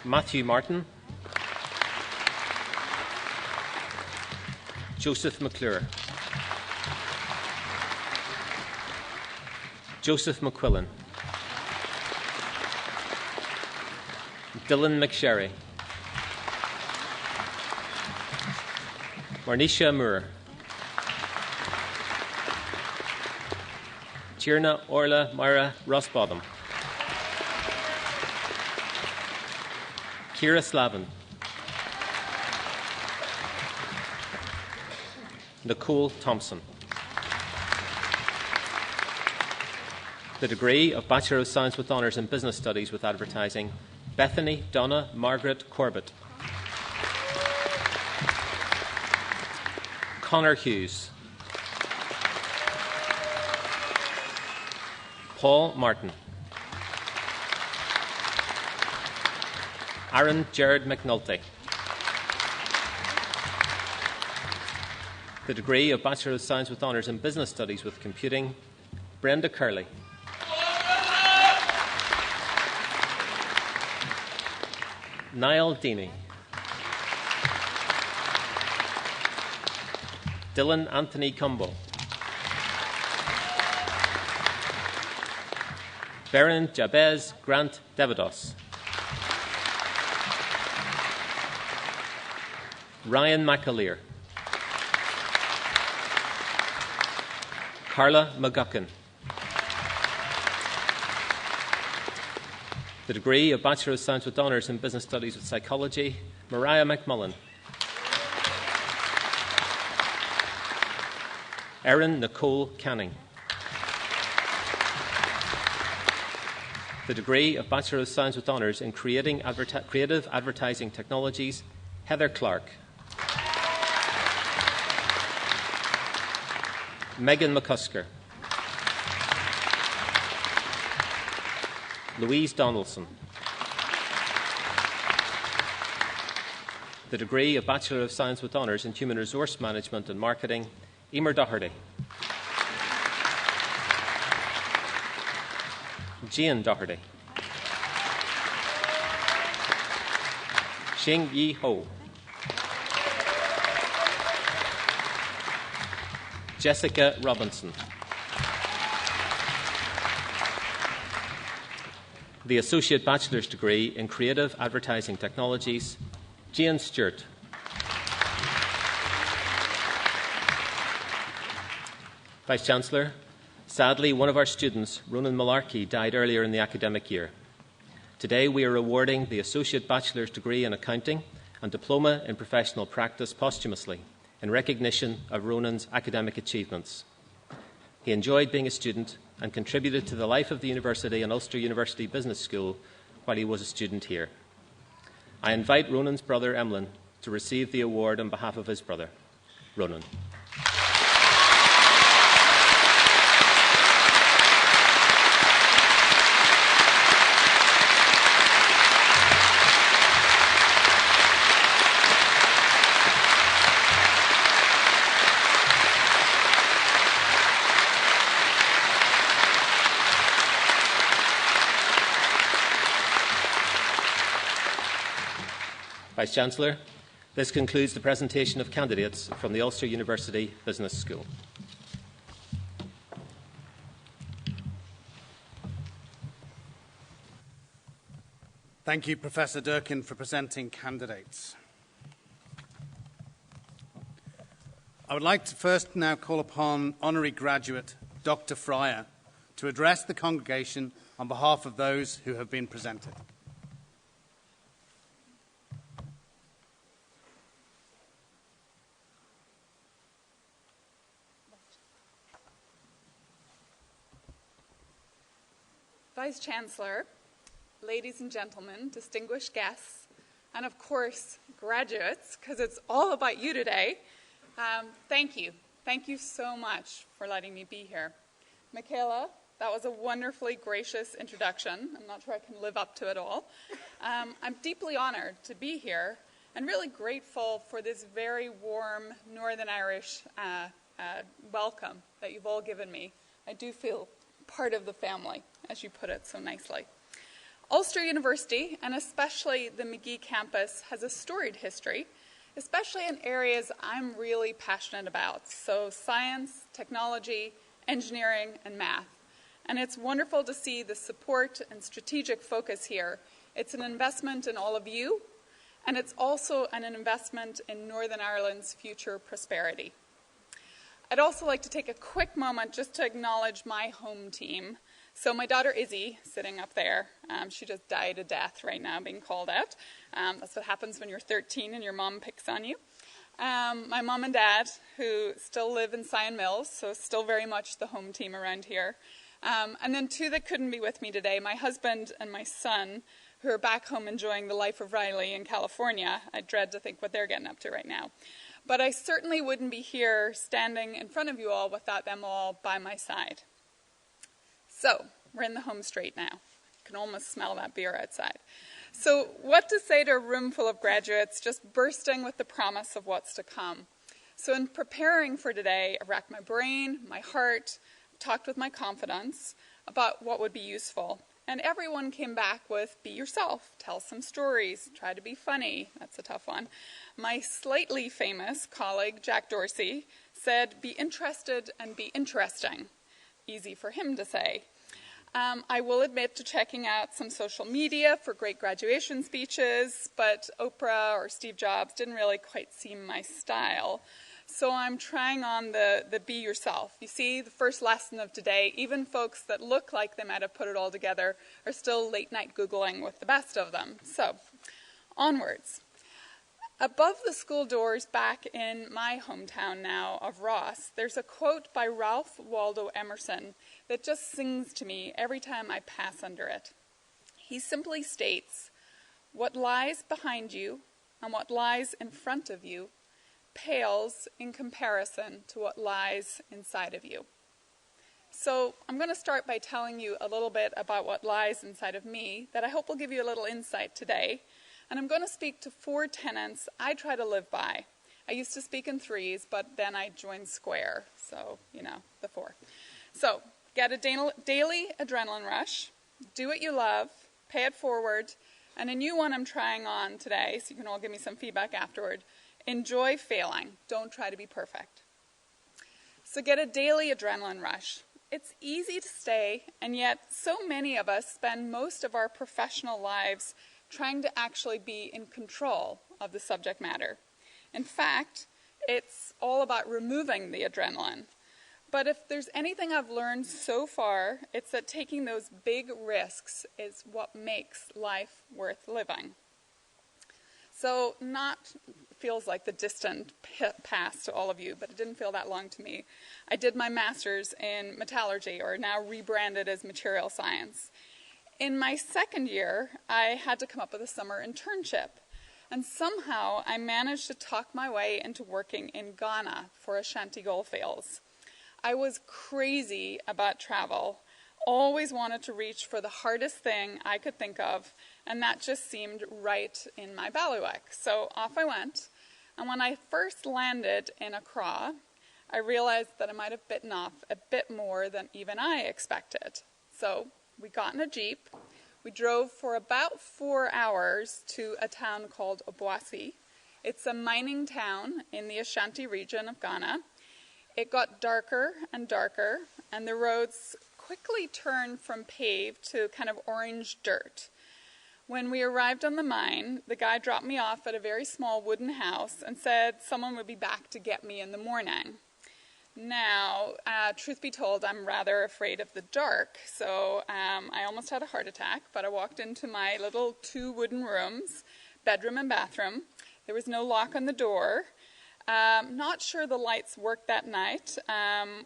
Matthew Martin. Joseph McClure. Joseph McQuillan. Dylan McSherry. Marnisha Moore. Tierna Orla Myra Rossbottom. Ciara Slavin. Nicole Thompson. The degree of Bachelor of Science with Honours in Business Studies with Advertising, Bethany Donna Margaret Corbett. Connor Hughes. Paul Martin. Aaron Gerard McNulty. The degree of Bachelor of Science with Honours in Business Studies with Computing, Brenda Curley. Niall Deeney. Dylan Anthony Cumbo. Baron Jabez Grant Devados. Ryan McAleer. Carla McGuckin. The degree of Bachelor of Science with Honours in Business Studies with Psychology, Mariah McMullen. Erin Nicole Canning. The degree of Bachelor of Science with Honours in Creative Advertising Technologies, Heather Clark. Megan McCusker. Louise Donaldson. The degree of Bachelor of Science with Honours in Human Resource Management and Marketing, Emer Doherty. Jean Doherty. Xing Yi Ho. Jessica Robinson. The Associate Bachelor's degree in Creative Advertising Technologies, Jane Stewart. Vice-Chancellor, sadly, one of our students, Ronan Malarkey, died earlier in the academic year. Today, we are awarding the Associate Bachelor's degree in Accounting and Diploma in Professional Practice posthumously in recognition of Ronan's academic achievements. He enjoyed being a student and contributed to the life of the university and Ulster University Business School while he was a student here. I invite Ronan's brother, Emlyn, to receive the award on behalf of his brother. Ronan. Vice-Chancellor, this concludes the presentation of candidates from the Ulster University Business School. Thank you, Professor Durkin, for presenting candidates. I would like to first now call upon Honorary Graduate Dr. Fryer to address the congregation on behalf of those who have been presented. Vice-Chancellor, ladies and gentlemen, distinguished guests, and of course, graduates, because it's all about you today, thank you. Thank you so much for letting me be here. Michaela, that was a wonderfully gracious introduction. I'm not sure I can live up to it all. I'm deeply honored to be here and really grateful for this very warm Northern Irish welcome that you've all given me. I do feel part of the family, as you put it so nicely. Ulster University, and especially the Magee campus, has a storied history, especially in areas I'm really passionate about, so science, technology, engineering, and math. And it's wonderful to see the support and strategic focus here. It's an investment in all of you, and it's also an investment in Northern Ireland's future prosperity. I'd also like to take a quick moment just to acknowledge my home team. So my daughter Izzy, sitting up there, she just died a death right now being called out. That's what happens when you're 13 and your mom picks on you. My mom and dad, who still live in Sion Mills, so still very much the home team around here. And then two that couldn't be with me today, my husband and my son, who are back home enjoying the life of Riley in California. I dread to think what they're getting up to right now. But I certainly wouldn't be here standing in front of you all without them all by my side. So, we're in the home straight now. You can almost smell that beer outside. So, what to say to a room full of graduates just bursting with the promise of what's to come? So, in preparing for today, I racked my brain, my heart, talked with my confidants about what would be useful. And everyone came back with, be yourself, tell some stories, try to be funny. That's a tough one. My slightly famous colleague, Jack Dorsey, said, be interested and be interesting. Easy for him to say. I will admit to checking out some social media for great graduation speeches, but Oprah or Steve Jobs didn't really quite seem my style. So I'm trying on the be yourself. You see, the first lesson of today, even folks that look like they might have put it all together are still late night Googling with the best of them. So, onwards. Above the school doors back in my hometown now of Ross, there's a quote by Ralph Waldo Emerson that just sings to me every time I pass under it. He simply states, "What lies behind you and what lies in front of you pales in comparison to what lies inside of you." So I'm going to start by telling you a little bit about what lies inside of me that I hope will give you a little insight today. And I'm going to speak to 4 tenets I try to live by. I used to speak in 3s, but then I joined Square, so, the 4. So, get a daily adrenaline rush, do what you love, pay it forward, and a new one I'm trying on today, so you can all give me some feedback afterward. Enjoy failing. Don't try to be perfect. So get a daily adrenaline rush. It's easy to stay, and yet so many of us spend most of our professional lives trying to actually be in control of the subject matter. In fact, it's all about removing the adrenaline. But if there's anything I've learned so far, it's that taking those big risks is what makes life worth living. So feels like the distant past to all of you, but it didn't feel that long to me. I did my master's in metallurgy, or now rebranded as material science. In my second year, I had to come up with a summer internship. And somehow I managed to talk my way into working in Ghana for Ashanti Goldfields. I was crazy about travel, always wanted to reach for the hardest thing I could think of, and that just seemed right in my bailiwick. So off I went, and when I first landed in Accra, I realized that I might have bitten off a bit more than even I expected. So we got in a Jeep. We drove for about 4 hours to a town called Obuasi. It's a mining town in the Ashanti region of Ghana. It got darker and darker, and the roads quickly turned from paved to kind of orange dirt. When we arrived on the mine, the guy dropped me off at a very small wooden house and said someone would be back to get me in the morning. Now, truth be told, I'm rather afraid of the dark, so I almost had a heart attack, but I walked into my little 2 wooden rooms, bedroom and bathroom. There was no lock on the door. Not sure the lights worked that night,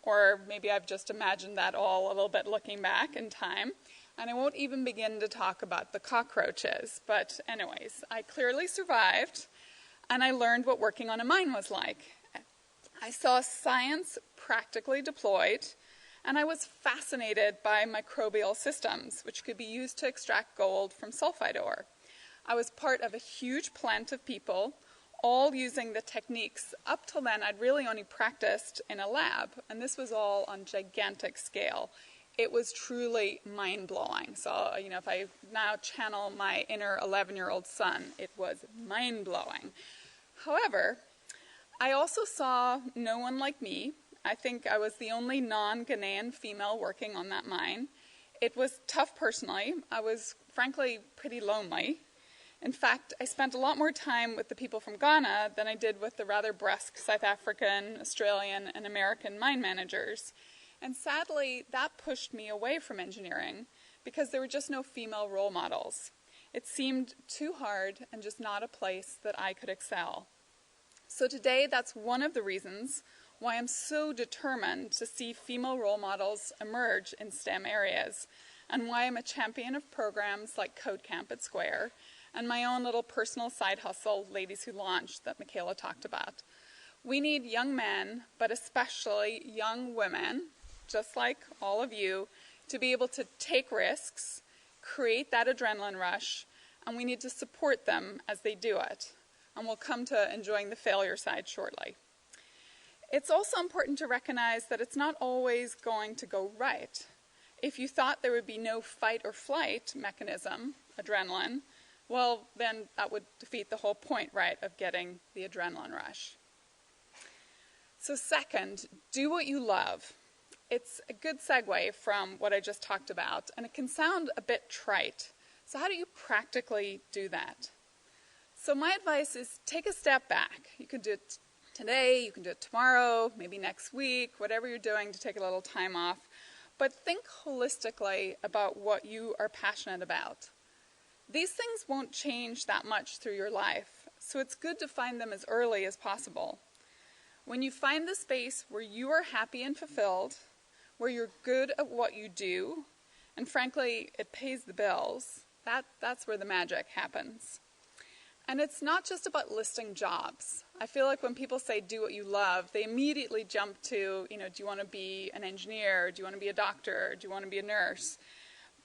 or maybe I've just imagined that all a little bit looking back in time. And I won't even begin to talk about the cockroaches. But anyways, I clearly survived, and I learned what working on a mine was like. I saw science practically deployed, and I was fascinated by microbial systems, which could be used to extract gold from sulfide ore. I was part of a huge plant of people, all using the techniques up till then I'd really only practiced in a lab, and this was all on gigantic scale. It was truly mind-blowing. So, if I now channel my inner 11-year-old son, it was mind-blowing. However, I also saw no one like me. I think I was the only non-Ghanaian female working on that mine. It was tough personally. I was, frankly, pretty lonely. In fact, I spent a lot more time with the people from Ghana than I did with the rather brusque South African, Australian, and American mine managers. And sadly, that pushed me away from engineering because there were just no female role models. It seemed too hard and just not a place that I could excel. So today, that's one of the reasons why I'm so determined to see female role models emerge in STEM areas, and why I'm a champion of programs like Code Camp at Square, and my own little personal side hustle, Ladies Who Launch, that Michaela talked about. We need young men, but especially young women, just like all of you, to be able to take risks, create that adrenaline rush, and we need to support them as they do it. And we'll come to enjoying the failure side shortly. It's also important to recognize that it's not always going to go right. If you thought there would be no fight or flight mechanism, adrenaline, well, then that would defeat the whole point, right, of getting the adrenaline rush. So second, do what you love. It's a good segue from what I just talked about, and it can sound a bit trite. So how do you practically do that? So my advice is take a step back. You can do it today, you can do it tomorrow, maybe next week, whatever you're doing to take a little time off. But think holistically about what you are passionate about. These things won't change that much through your life, so it's good to find them as early as possible. When you find the space where you are happy and fulfilled, where you're good at what you do, and frankly, it pays the bills, that's where the magic happens. And it's not just about listing jobs. I feel like when people say do what you love, they immediately jump to, do you want to be an engineer? Do you want to be a doctor? Do you want to be a nurse?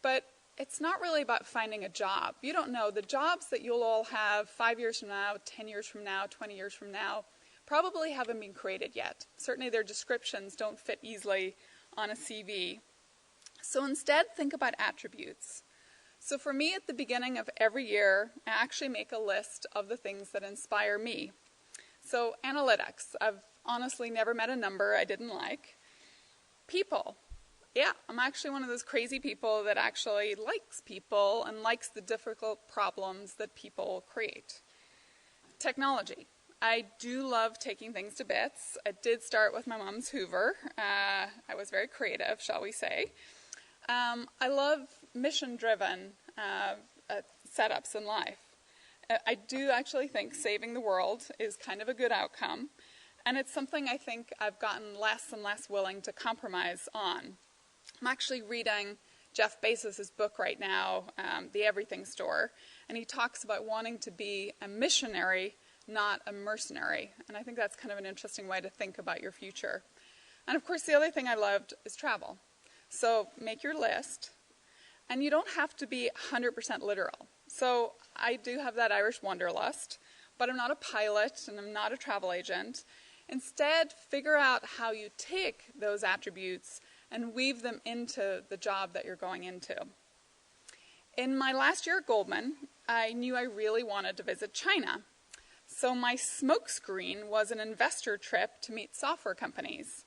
But it's not really about finding a job. You don't know. The jobs that you'll all have 5 years from now, 10 years from now, 20 years from now, probably haven't been created yet. Certainly their descriptions don't fit easily on a CV. So instead, think about attributes. So for me, at the beginning of every year, I actually make a list of the things that inspire me. So analytics. I've honestly never met a number I didn't like. People. Yeah, I'm actually one of those crazy people that actually likes people and likes the difficult problems that people create. Technology. I do love taking things to bits. It did start with my mom's Hoover. I was very creative, shall we say. I love mission-driven setups in life. I do actually think saving the world is kind of a good outcome, and it's something I think I've gotten less and less willing to compromise on. I'm actually reading Jeff Bezos' book right now, The Everything Store, and he talks about wanting to be a missionary, not a mercenary, and I think that's kind of an interesting way to think about your future. And of course, the other thing I loved is travel. So make your list, and you don't have to be 100% literal. So I do have that Irish wanderlust, but I'm not a pilot and I'm not a travel agent. Instead, figure out how you take those attributes and weave them into the job that you're going into. In my last year at Goldman, I knew I really wanted to visit China. So my smokescreen was an investor trip to meet software companies.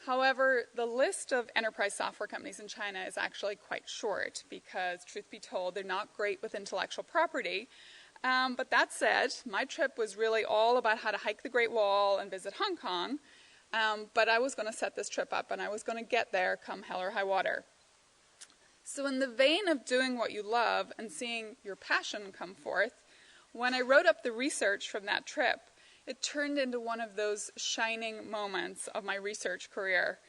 However, the list of enterprise software companies in China is actually quite short because, truth be told, they're not great with intellectual property. But that said, my trip was really all about how to hike the Great Wall and visit Hong Kong. But I was going to set this trip up, and I was going to get there come hell or high water. So in the vein of doing what you love and seeing your passion come forth, when I wrote up the research from that trip, it turned into one of those shining moments of my research career.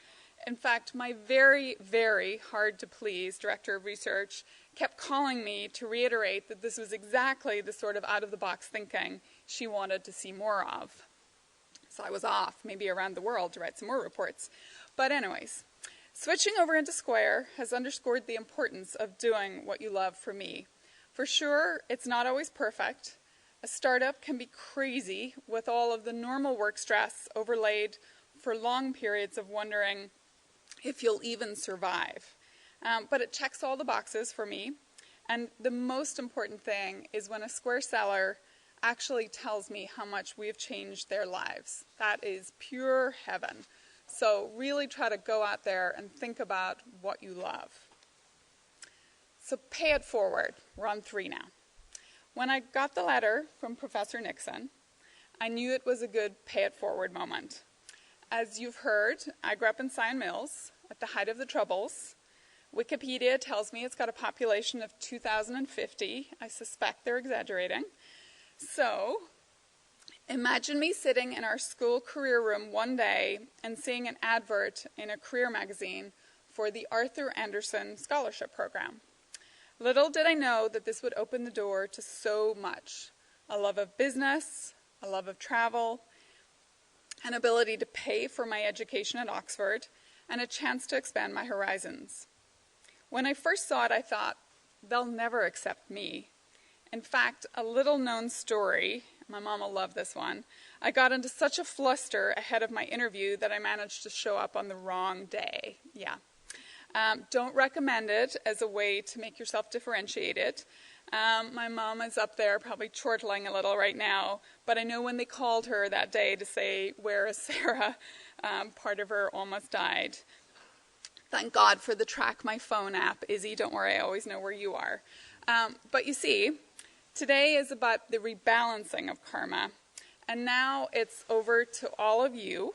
In fact, my very, very hard-to-please director of research kept calling me to reiterate that this was exactly the sort of out-of-the-box thinking she wanted to see more of. So I was off, maybe around the world, to write some more reports. But anyways, switching over into Square has underscored the importance of doing what you love for me. For sure, it's not always perfect. A startup can be crazy with all of the normal work stress overlaid for long periods of wondering if you'll even survive. But it checks all the boxes for me. And the most important thing is when a Square seller actually tells me how much we've changed their lives. That is pure heaven. So really try to go out there and think about what you love. So pay it forward. We're on 3 now. When I got the letter from Professor Nixon, I knew it was a good pay-it-forward moment. As you've heard, I grew up in Sion Mills at the height of the Troubles. Wikipedia tells me it's got a population of 2,050. I suspect they're exaggerating. So, imagine me sitting in our school career room one day and seeing an advert in a career magazine for the Arthur Andersen Scholarship Program. Little did I know that this would open the door to so much. A love of business, a love of travel, an ability to pay for my education at Oxford, and a chance to expand my horizons. When I first saw it, I thought, they'll never accept me. In fact, a little-known story, my mom will love this one, I got into such a fluster ahead of my interview that I managed to show up on the wrong day. Yeah. Don't recommend it as a way to make yourself differentiated. My mom is up there probably chortling a little right now, but I know when they called her that day to say, "Where is Sarah?" Part of her almost died. Thank God for the Track My Phone app. Izzy, don't worry, I always know where you are. But you see, today is about the rebalancing of karma. And now it's over to all of you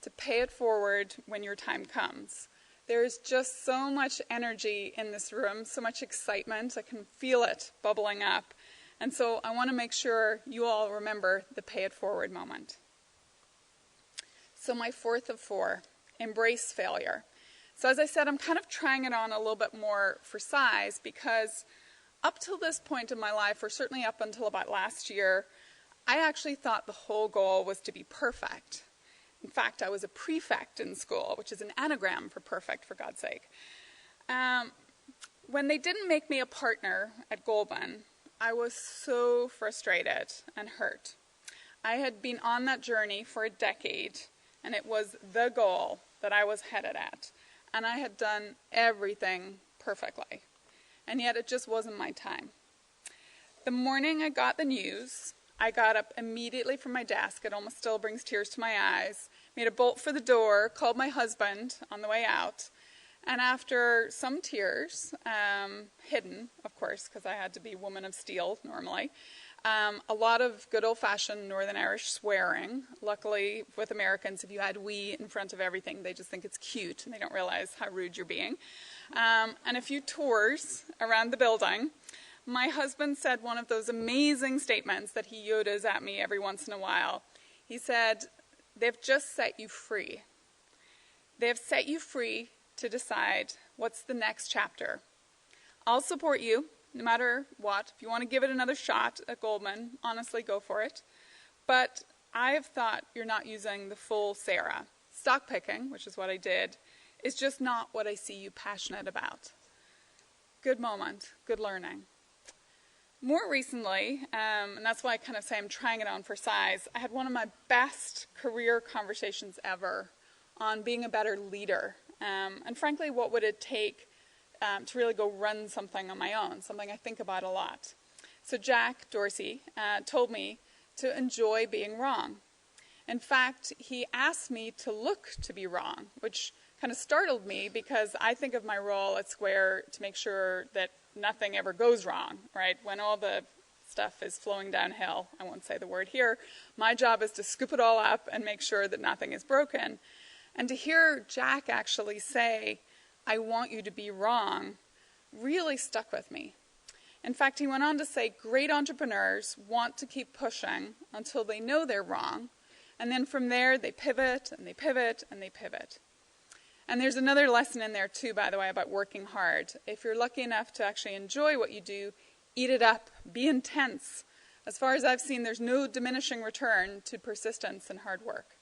to pay it forward when your time comes. There is just so much energy in this room, so much excitement. I can feel it bubbling up. And so I want to make sure you all remember the pay it forward moment. So my fourth of 4, embrace failure. So as I said, I'm kind of trying it on a little bit more for size because up till this point in my life, or certainly up until about last year, I actually thought the whole goal was to be perfect. In fact, I was a prefect in school, which is an anagram for perfect, for God's sake. When they didn't make me a partner at Goldman, I was so frustrated and hurt. I had been on that journey for a decade, and it was the goal that I was headed at. And I had done everything perfectly. And yet it just wasn't my time. The morning I got the news, I got up immediately from my desk. It almost still brings tears to my eyes. Made a bolt for the door, called my husband on the way out. And after some tears, hidden, of course, because I had to be woman of steel normally, a lot of good old-fashioned Northern Irish swearing. Luckily, with Americans, if you add "we" in front of everything, they just think it's cute, and they don't realize how rude you're being. And a few tours around the building. My husband said one of those amazing statements that he yodas at me every once in a while. He said, "They've just set you free. They have set you free to decide what's the next chapter. I'll support you, no matter what. If you want to give it another shot at Goldman, honestly, go for it. But I have thought you're not using the full Sarah. Stock picking, which is what I did, is just not what I see you passionate about." Good moment, good learning. More recently, and that's why I kind of say I'm trying it on for size, I had one of my best career conversations ever on being a better leader. And frankly, what would it take to really go run something on my own, something I think about a lot. So Jack Dorsey told me to enjoy being wrong. In fact, he asked me to look to be wrong, which kind of startled me because I think of my role at Square to make sure that nothing ever goes wrong, right? When all the stuff is flowing downhill, I won't say the word here, my job is to scoop it all up and make sure that nothing is broken. And to hear Jack actually say, "I want you to be wrong," really stuck with me. In fact, he went on to say great entrepreneurs want to keep pushing until they know they're wrong. And then from there, they pivot and they pivot and they pivot. And there's another lesson in there too, by the way, about working hard. If you're lucky enough to actually enjoy what you do, eat it up, be intense. As far as I've seen, there's no diminishing return to persistence and hard work.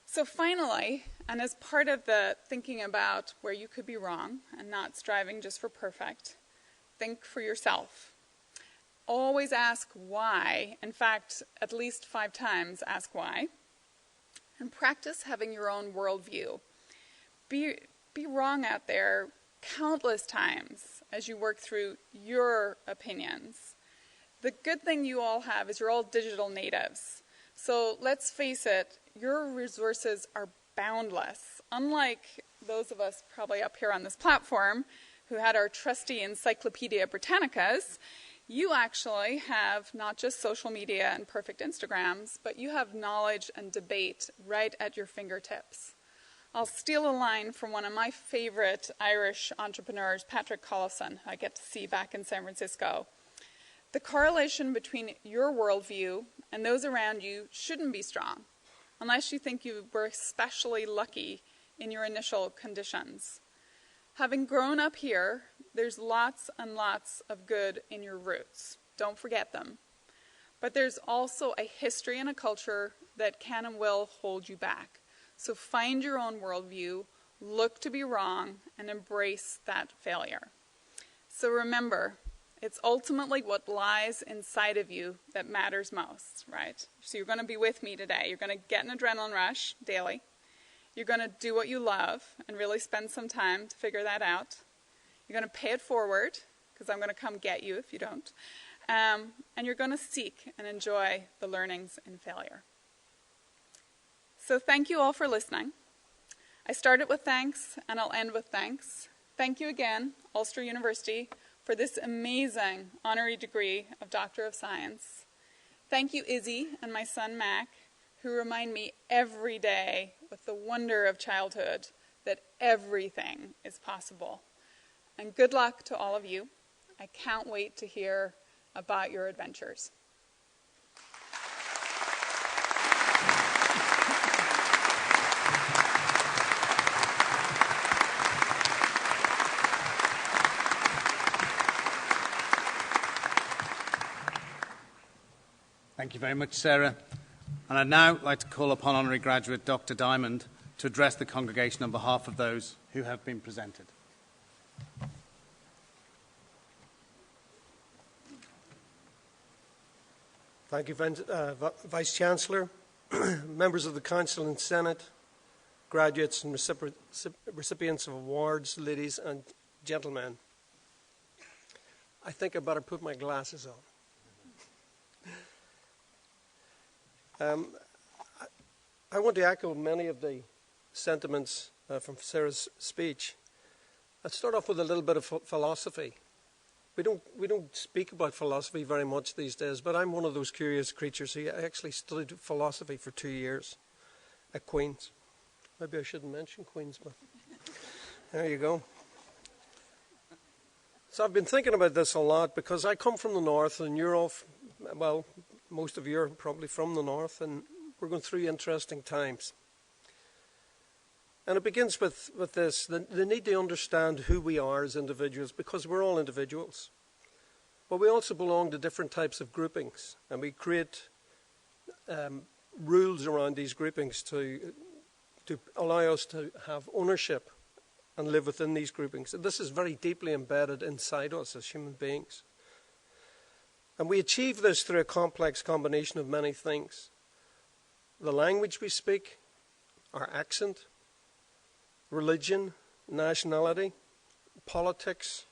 So finally, and as part of the thinking about where you could be wrong and not striving just for perfect, think for yourself. Always ask why. In fact, at least 5 times ask why. And practice having your own worldview. Be wrong out there countless times as you work through your opinions. The good thing you all have is you're all digital natives. So let's face it, your resources are boundless. Unlike those of us probably up here on this platform who had our trusty Encyclopedia Britannicas, you actually have not just social media and perfect Instagrams, but you have knowledge and debate right at your fingertips. I'll steal a line from one of my favorite Irish entrepreneurs, Patrick Collison, who I get to see back in San Francisco. The correlation between your worldview and those around you shouldn't be strong, unless you think you were especially lucky in your initial conditions. Having grown up here, there's lots and lots of good in your roots. Don't forget them. But there's also a history and a culture that can and will hold you back. So find your own worldview, look to be wrong, and embrace that failure. So remember, it's ultimately what lies inside of you that matters most, right? So you're going to be with me today. You're going to get an adrenaline rush daily. You're going to do what you love and really spend some time to figure that out. You're going to pay it forward, because I'm going to come get you if you don't. And you're going to seek and enjoy the learnings in failure. So thank you all for listening. I started with thanks, and I'll end with thanks. Thank you again, Ulster University, for this amazing honorary degree of Doctor of Science. Thank you, Izzy, and my son, Mac, who remind me every day with the wonder of childhood that everything is possible. And good luck to all of you. I can't wait to hear about your adventures. Thank you very much, Sarah. And I'd now like to call upon Honorary Graduate Dr. Diamond to address the congregation on behalf of those who have been presented. Thank you, Vice-Chancellor, members of the Council and Senate, graduates and recipients of awards, ladies and gentlemen. I think I better put my glasses on. I want to echo many of the sentiments from Sarah's speech. I'd start off with a little bit of philosophy. We don't speak about philosophy very much these days, but I'm one of those curious creatures who actually studied philosophy for 2 years at Queen's. Maybe I shouldn't mention Queen's, but there you go. So I've been thinking about this a lot because I come from the north and you're all, well, most of you are probably from the north, and we're going through interesting times. And it begins with this, the need to understand who we are as individuals, because we're all individuals. But we also belong to different types of groupings, and we create rules around these groupings to allow us to have ownership and live within these groupings. And this is very deeply embedded inside us as human beings. And we achieve this through a complex combination of many things. The language we speak, our accent, religion, nationality, politics,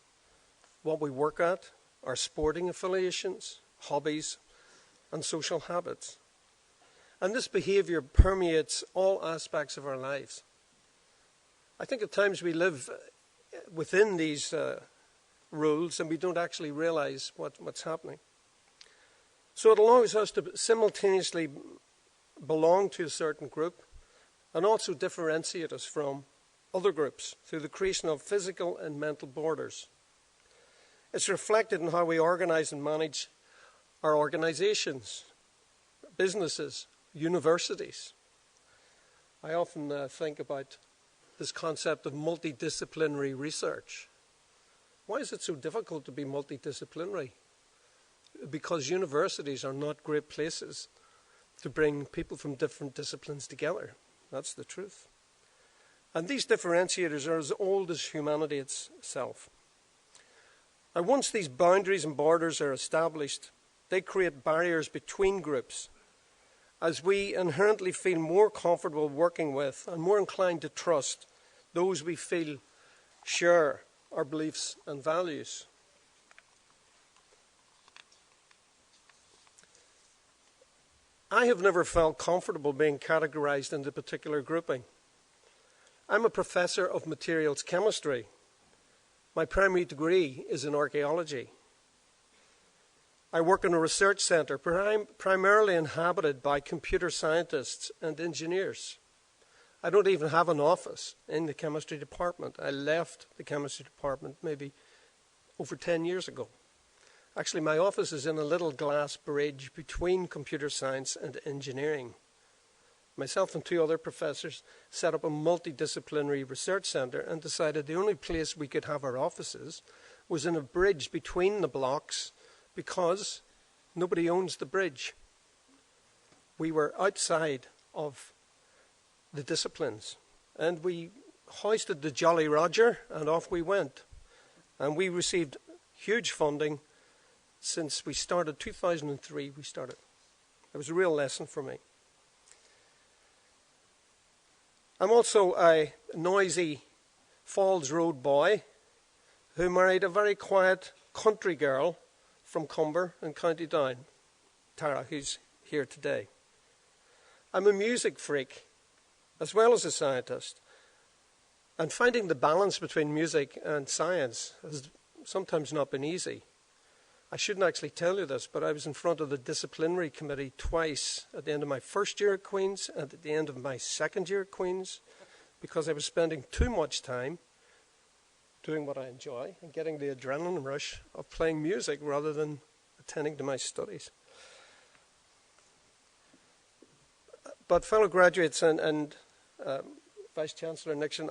what we work at, our sporting affiliations, hobbies, and social habits. And this behavior permeates all aspects of our lives. I think at times we live within these rules and we don't actually realize what's happening. So it allows us to simultaneously belong to a certain group and also differentiate us from other groups through the creation of physical and mental borders. It's reflected in how we organize and manage our organizations, businesses, universities. I often think about this concept of multidisciplinary research. Why is it so difficult to be multidisciplinary? Because universities are not great places to bring people from different disciplines together. That's the truth. And these differentiators are as old as humanity itself. And once these boundaries and borders are established, they create barriers between groups, as we inherently feel more comfortable working with and more inclined to trust those we feel share our beliefs and values. I have never felt comfortable being categorized into a particular grouping. I'm a professor of materials chemistry. My primary degree is in archaeology. I work in a research center primarily inhabited by computer scientists and engineers. I don't even have an office in the chemistry department. I left the chemistry department maybe over 10 years ago. Actually, my office is in a little glass bridge between computer science and engineering. Myself and 2 other professors set up a multidisciplinary research center and decided the only place we could have our offices was in a bridge between the blocks because nobody owns the bridge. We were outside of the disciplines, and we hoisted the Jolly Roger and off we went. And we received huge funding since we started. 2003 we started. It was a real lesson for me. I'm also a noisy Falls Road boy who married a very quiet country girl from Cumber in County Down, Tara, who's here today. I'm a music freak as well as a scientist, and finding the balance between music and science has sometimes not been easy. I shouldn't actually tell you this, but I was in front of the disciplinary committee twice, at the end of my first year at Queen's and at the end of my second year at Queen's, because I was spending too much time doing what I enjoy and getting the adrenaline rush of playing music rather than attending to my studies. But fellow graduates and Vice-Chancellor Nixon,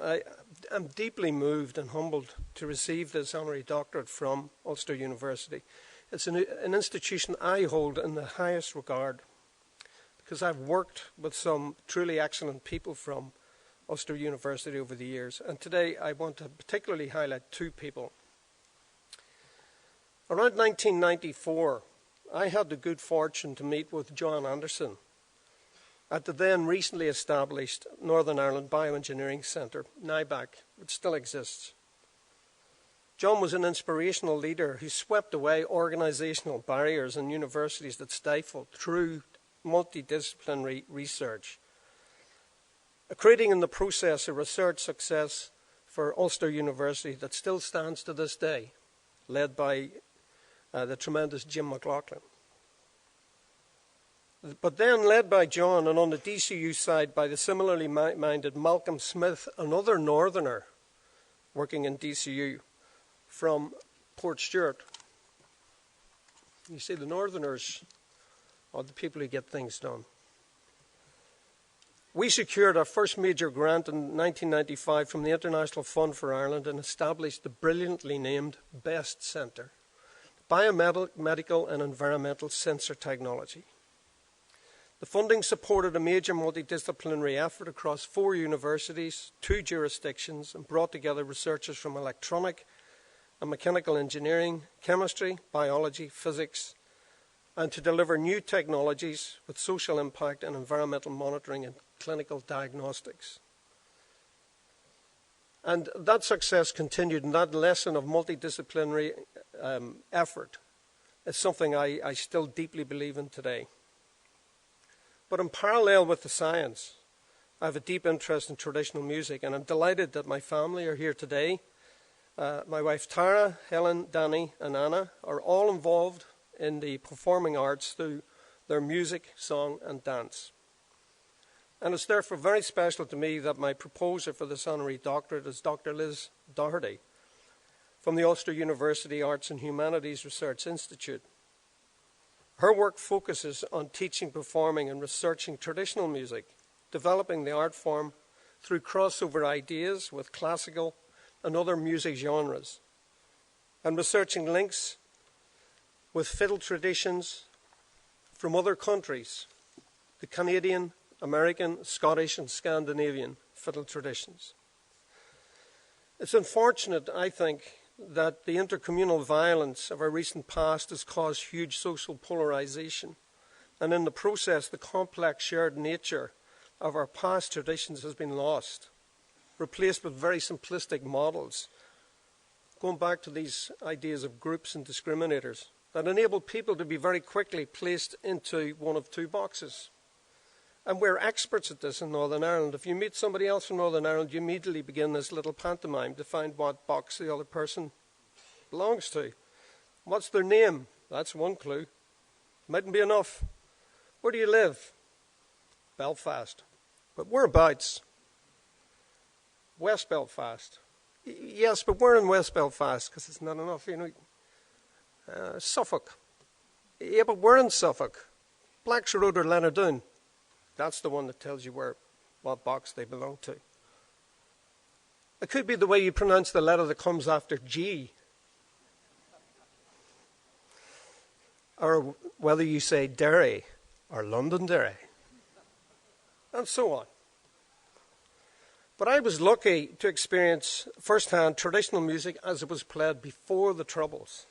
I'm deeply moved and humbled to receive this honorary doctorate from Ulster University. It's an institution I hold in the highest regard because I've worked with some truly excellent people from Ulster University over the years. And today I want to particularly highlight two people. Around 1994, I had the good fortune to meet with John Anderson at the then recently established Northern Ireland Bioengineering Centre, NIBAC, which still exists. John was an inspirational leader who swept away organisational barriers in universities that stifled through multidisciplinary research, creating in the process a research success for Ulster University that still stands to this day, led by the tremendous Jim McLaughlin. But then led by John, and on the DCU side by the similarly minded Malcolm Smith, another northerner working in DCU from Port Stewart. You see, the northerners are the people who get things done. We secured our first major grant in 1995 from the International Fund for Ireland and established the brilliantly named BEST Centre, Biomedical and Environmental Sensor Technology. The funding supported a major multidisciplinary effort across 4 universities, 2 jurisdictions, and brought together researchers from electronic and mechanical engineering, chemistry, biology, physics, and to deliver new technologies with social impact and environmental monitoring and clinical diagnostics. And that success continued, and that lesson of multidisciplinary effort is something I still deeply believe in today. But in parallel with the science, I have a deep interest in traditional music, and I'm delighted that my family are here today. My wife Tara, Helen, Danny, and Anna are all involved in the performing arts through their music, song, and dance. And it's therefore very special to me that my proposer for this honorary doctorate is Dr. Liz Doherty from the Ulster University Arts and Humanities Research Institute. Her work focuses on teaching, performing, and researching traditional music, developing the art form through crossover ideas with classical and other music genres, and researching links with fiddle traditions from other countries, the Canadian, American, Scottish, and Scandinavian fiddle traditions. It's unfortunate, I think, that the intercommunal violence of our recent past has caused huge social polarization, and in the process the complex shared nature of our past traditions has been lost, replaced with very simplistic models, going back to these ideas of groups and discriminators that enable people to be very quickly placed into one of 2 boxes. And we're experts at this in Northern Ireland. If you meet somebody else from Northern Ireland, you immediately begin this little pantomime to find what box the other person belongs to. What's their name? That's one clue. Mightn't be enough. Where do you live? Belfast. But whereabouts? West Belfast. Yes, but we're in West Belfast because it's not enough, you know. Suffolk. Yeah, but we're in Suffolk. Blackshire Road or Leonardoon. That's the one that tells you what box they belong to. It could be the way you pronounce the letter that comes after G. Or whether you say Derry or Londonderry. And so on. But I was lucky to experience firsthand traditional music as it was played before the Troubles.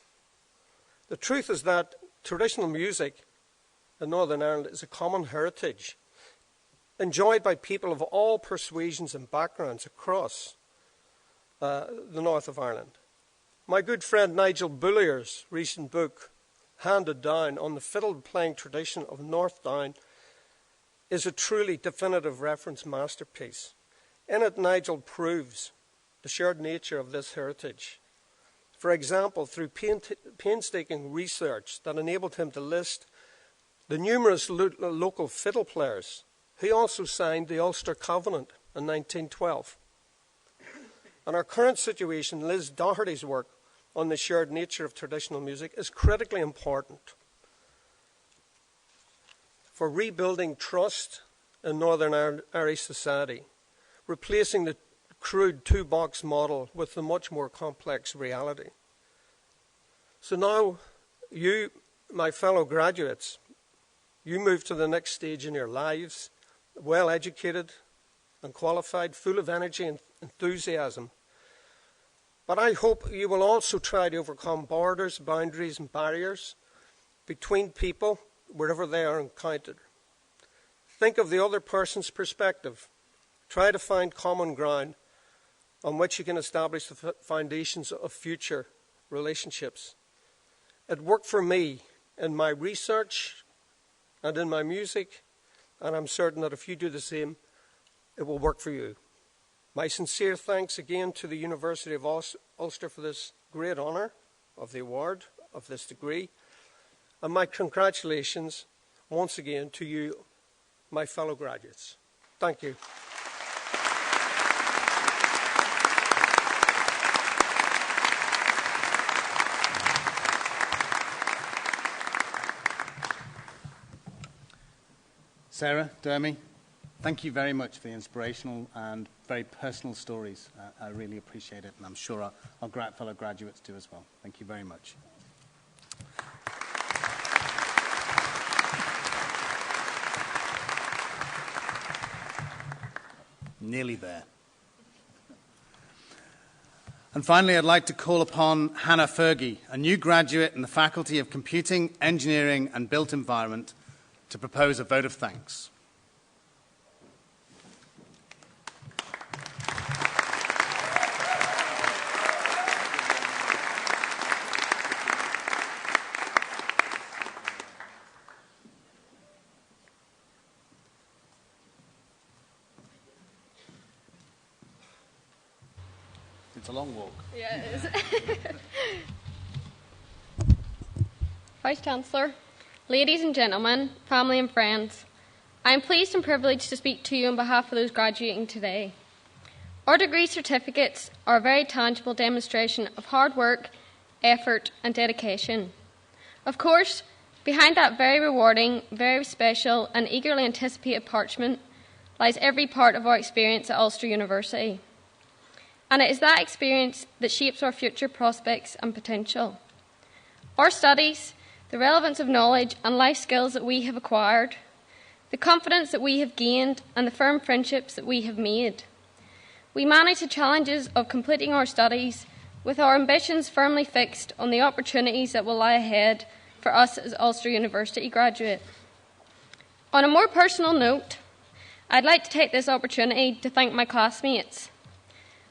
The truth is that traditional music in Northern Ireland is a common heritage, enjoyed by people of all persuasions and backgrounds across the north of Ireland. My good friend Nigel Bullier's recent book, Handed Down, on the fiddle-playing tradition of North Down, is a truly definitive reference masterpiece. In it, Nigel proves the shared nature of this heritage, For example, through painstaking research that enabled him to list the numerous local fiddle players who also signed the Ulster Covenant in 1912. In our current situation, Liz Doherty's work on the shared nature of traditional music is critically important for rebuilding trust in Northern Irish society, replacing the crude two-box model with a much more complex reality. So now you, my fellow graduates, you move to the next stage in your lives, well-educated and qualified, full of energy and enthusiasm. But I hope you will also try to overcome borders, boundaries and barriers between people wherever they are encountered. Think of the other person's perspective. Try to find common ground on which you can establish the foundations of future relationships. It worked for me in my research and in my music, and I'm certain that if you do the same, it will work for you. My sincere thanks again to the University of Ulster for this great honour of the award, of this degree, and my congratulations once again to you, my fellow graduates. Thank you. Sarah, Dermy, thank you very much for the inspirational and very personal stories. I really appreciate it, and I'm sure our fellow graduates do as well. Thank you very much. Nearly there. And finally, I'd like to call upon Hannah Fergie, a new graduate in the Faculty of Computing, Engineering and Built Environment, to propose a vote of thanks. It's a long walk. Yeah, it is. Vice-Chancellor, ladies and gentlemen, family and friends, I am pleased and privileged to speak to you on behalf of those graduating today. Our degree certificates are a very tangible demonstration of hard work, effort and dedication. Of course, behind that very rewarding, very special and eagerly anticipated parchment lies every part of our experience at Ulster University. And it is that experience that shapes our future prospects and potential. Our studies, the relevance of knowledge and life skills that we have acquired, the confidence that we have gained and the firm friendships that we have made. We manage the challenges of completing our studies with our ambitions firmly fixed on the opportunities that will lie ahead for us as Ulster University graduate. On a more personal note, I'd like to take this opportunity to thank my classmates.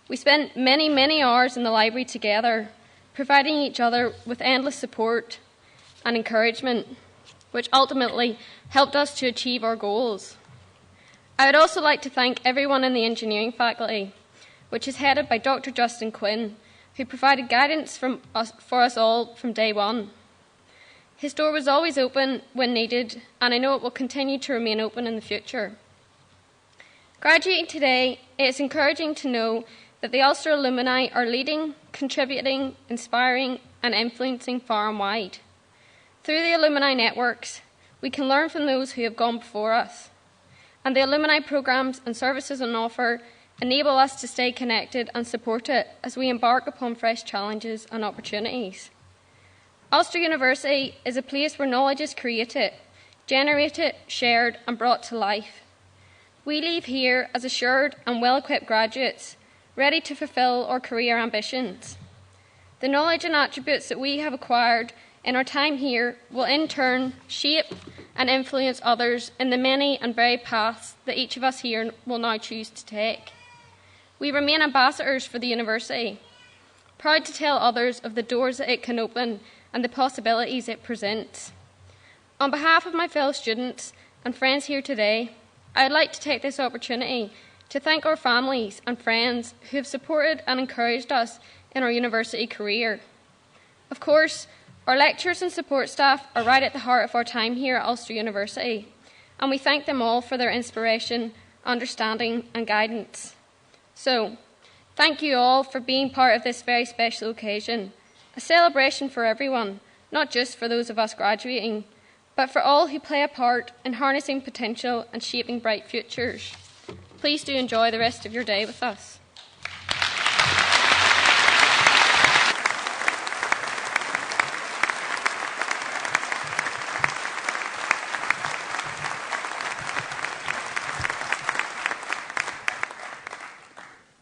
We spent many, many hours in the library together, providing each other with endless support and encouragement, which ultimately helped us to achieve our goals. I would also like to thank everyone in the engineering faculty, which is headed by Dr. Justin Quinn, who provided guidance for us all from day one. His door was always open when needed, and I know it will continue to remain open in the future. Graduating today, it is encouraging to know that the Ulster alumni are leading, contributing, inspiring and influencing far and wide. Through the alumni networks, we can learn from those who have gone before us, and the alumni programmes and services on offer enable us to stay connected and supported as we embark upon fresh challenges and opportunities. Ulster University is a place where knowledge is created, generated, shared and brought to life. We leave here as assured and well-equipped graduates, ready to fulfil our career ambitions. The knowledge and attributes that we have acquired in our time here will in turn shape and influence others in the many and varied paths that each of us here will now choose to take. We remain ambassadors for the university, proud to tell others of the doors that it can open and the possibilities it presents. On behalf of my fellow students and friends here today, I would like to take this opportunity to thank our families and friends who have supported and encouraged us in our university career. Of course, our lecturers and support staff are right at the heart of our time here at Ulster University, and we thank them all for their inspiration, understanding and guidance. So, thank you all for being part of this very special occasion, a celebration for everyone, not just for those of us graduating, but for all who play a part in harnessing potential and shaping bright futures. Please do enjoy the rest of your day with us.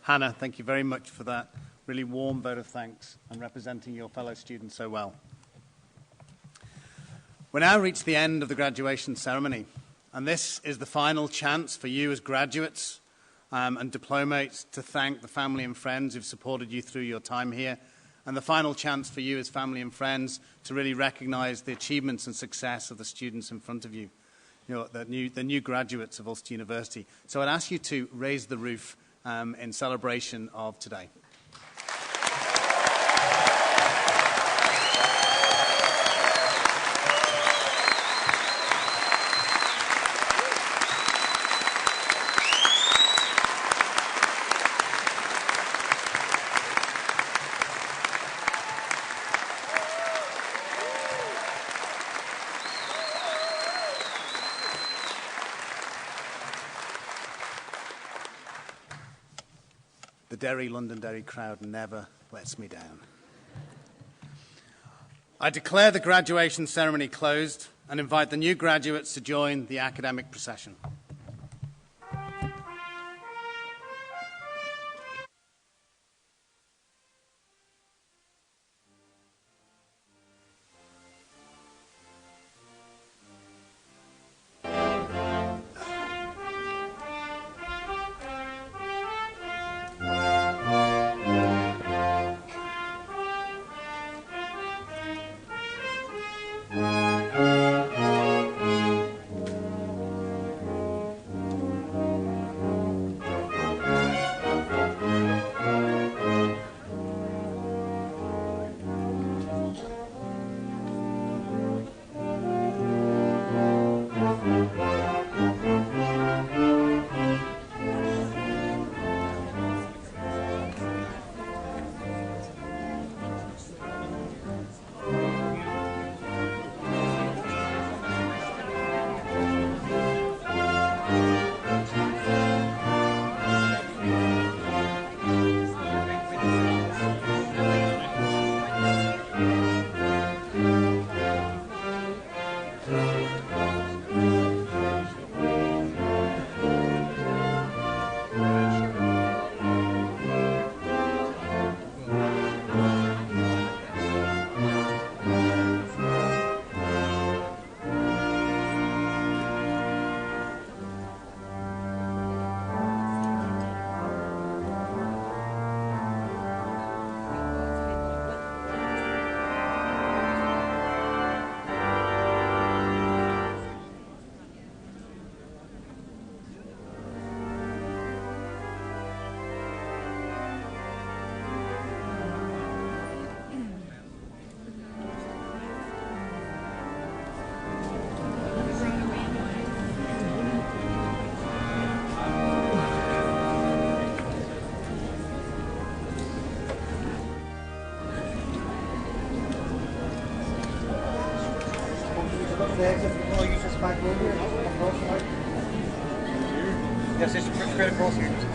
Hannah, thank you very much for that really warm vote of thanks and representing your fellow students so well. We're now reached the end of the graduation ceremony, and this is the final chance for you as graduates and diplomates to thank the family and friends who've supported you through your time here, and the final chance for you as family and friends to really recognise the achievements and success of the students in front of you, the new graduates of Ulster University. So I'd ask you to raise the roof in celebration of today. The Londonderry crowd never lets me down. I declare the graduation ceremony closed and invite the new graduates to join the academic procession. Yes, it's straight across here.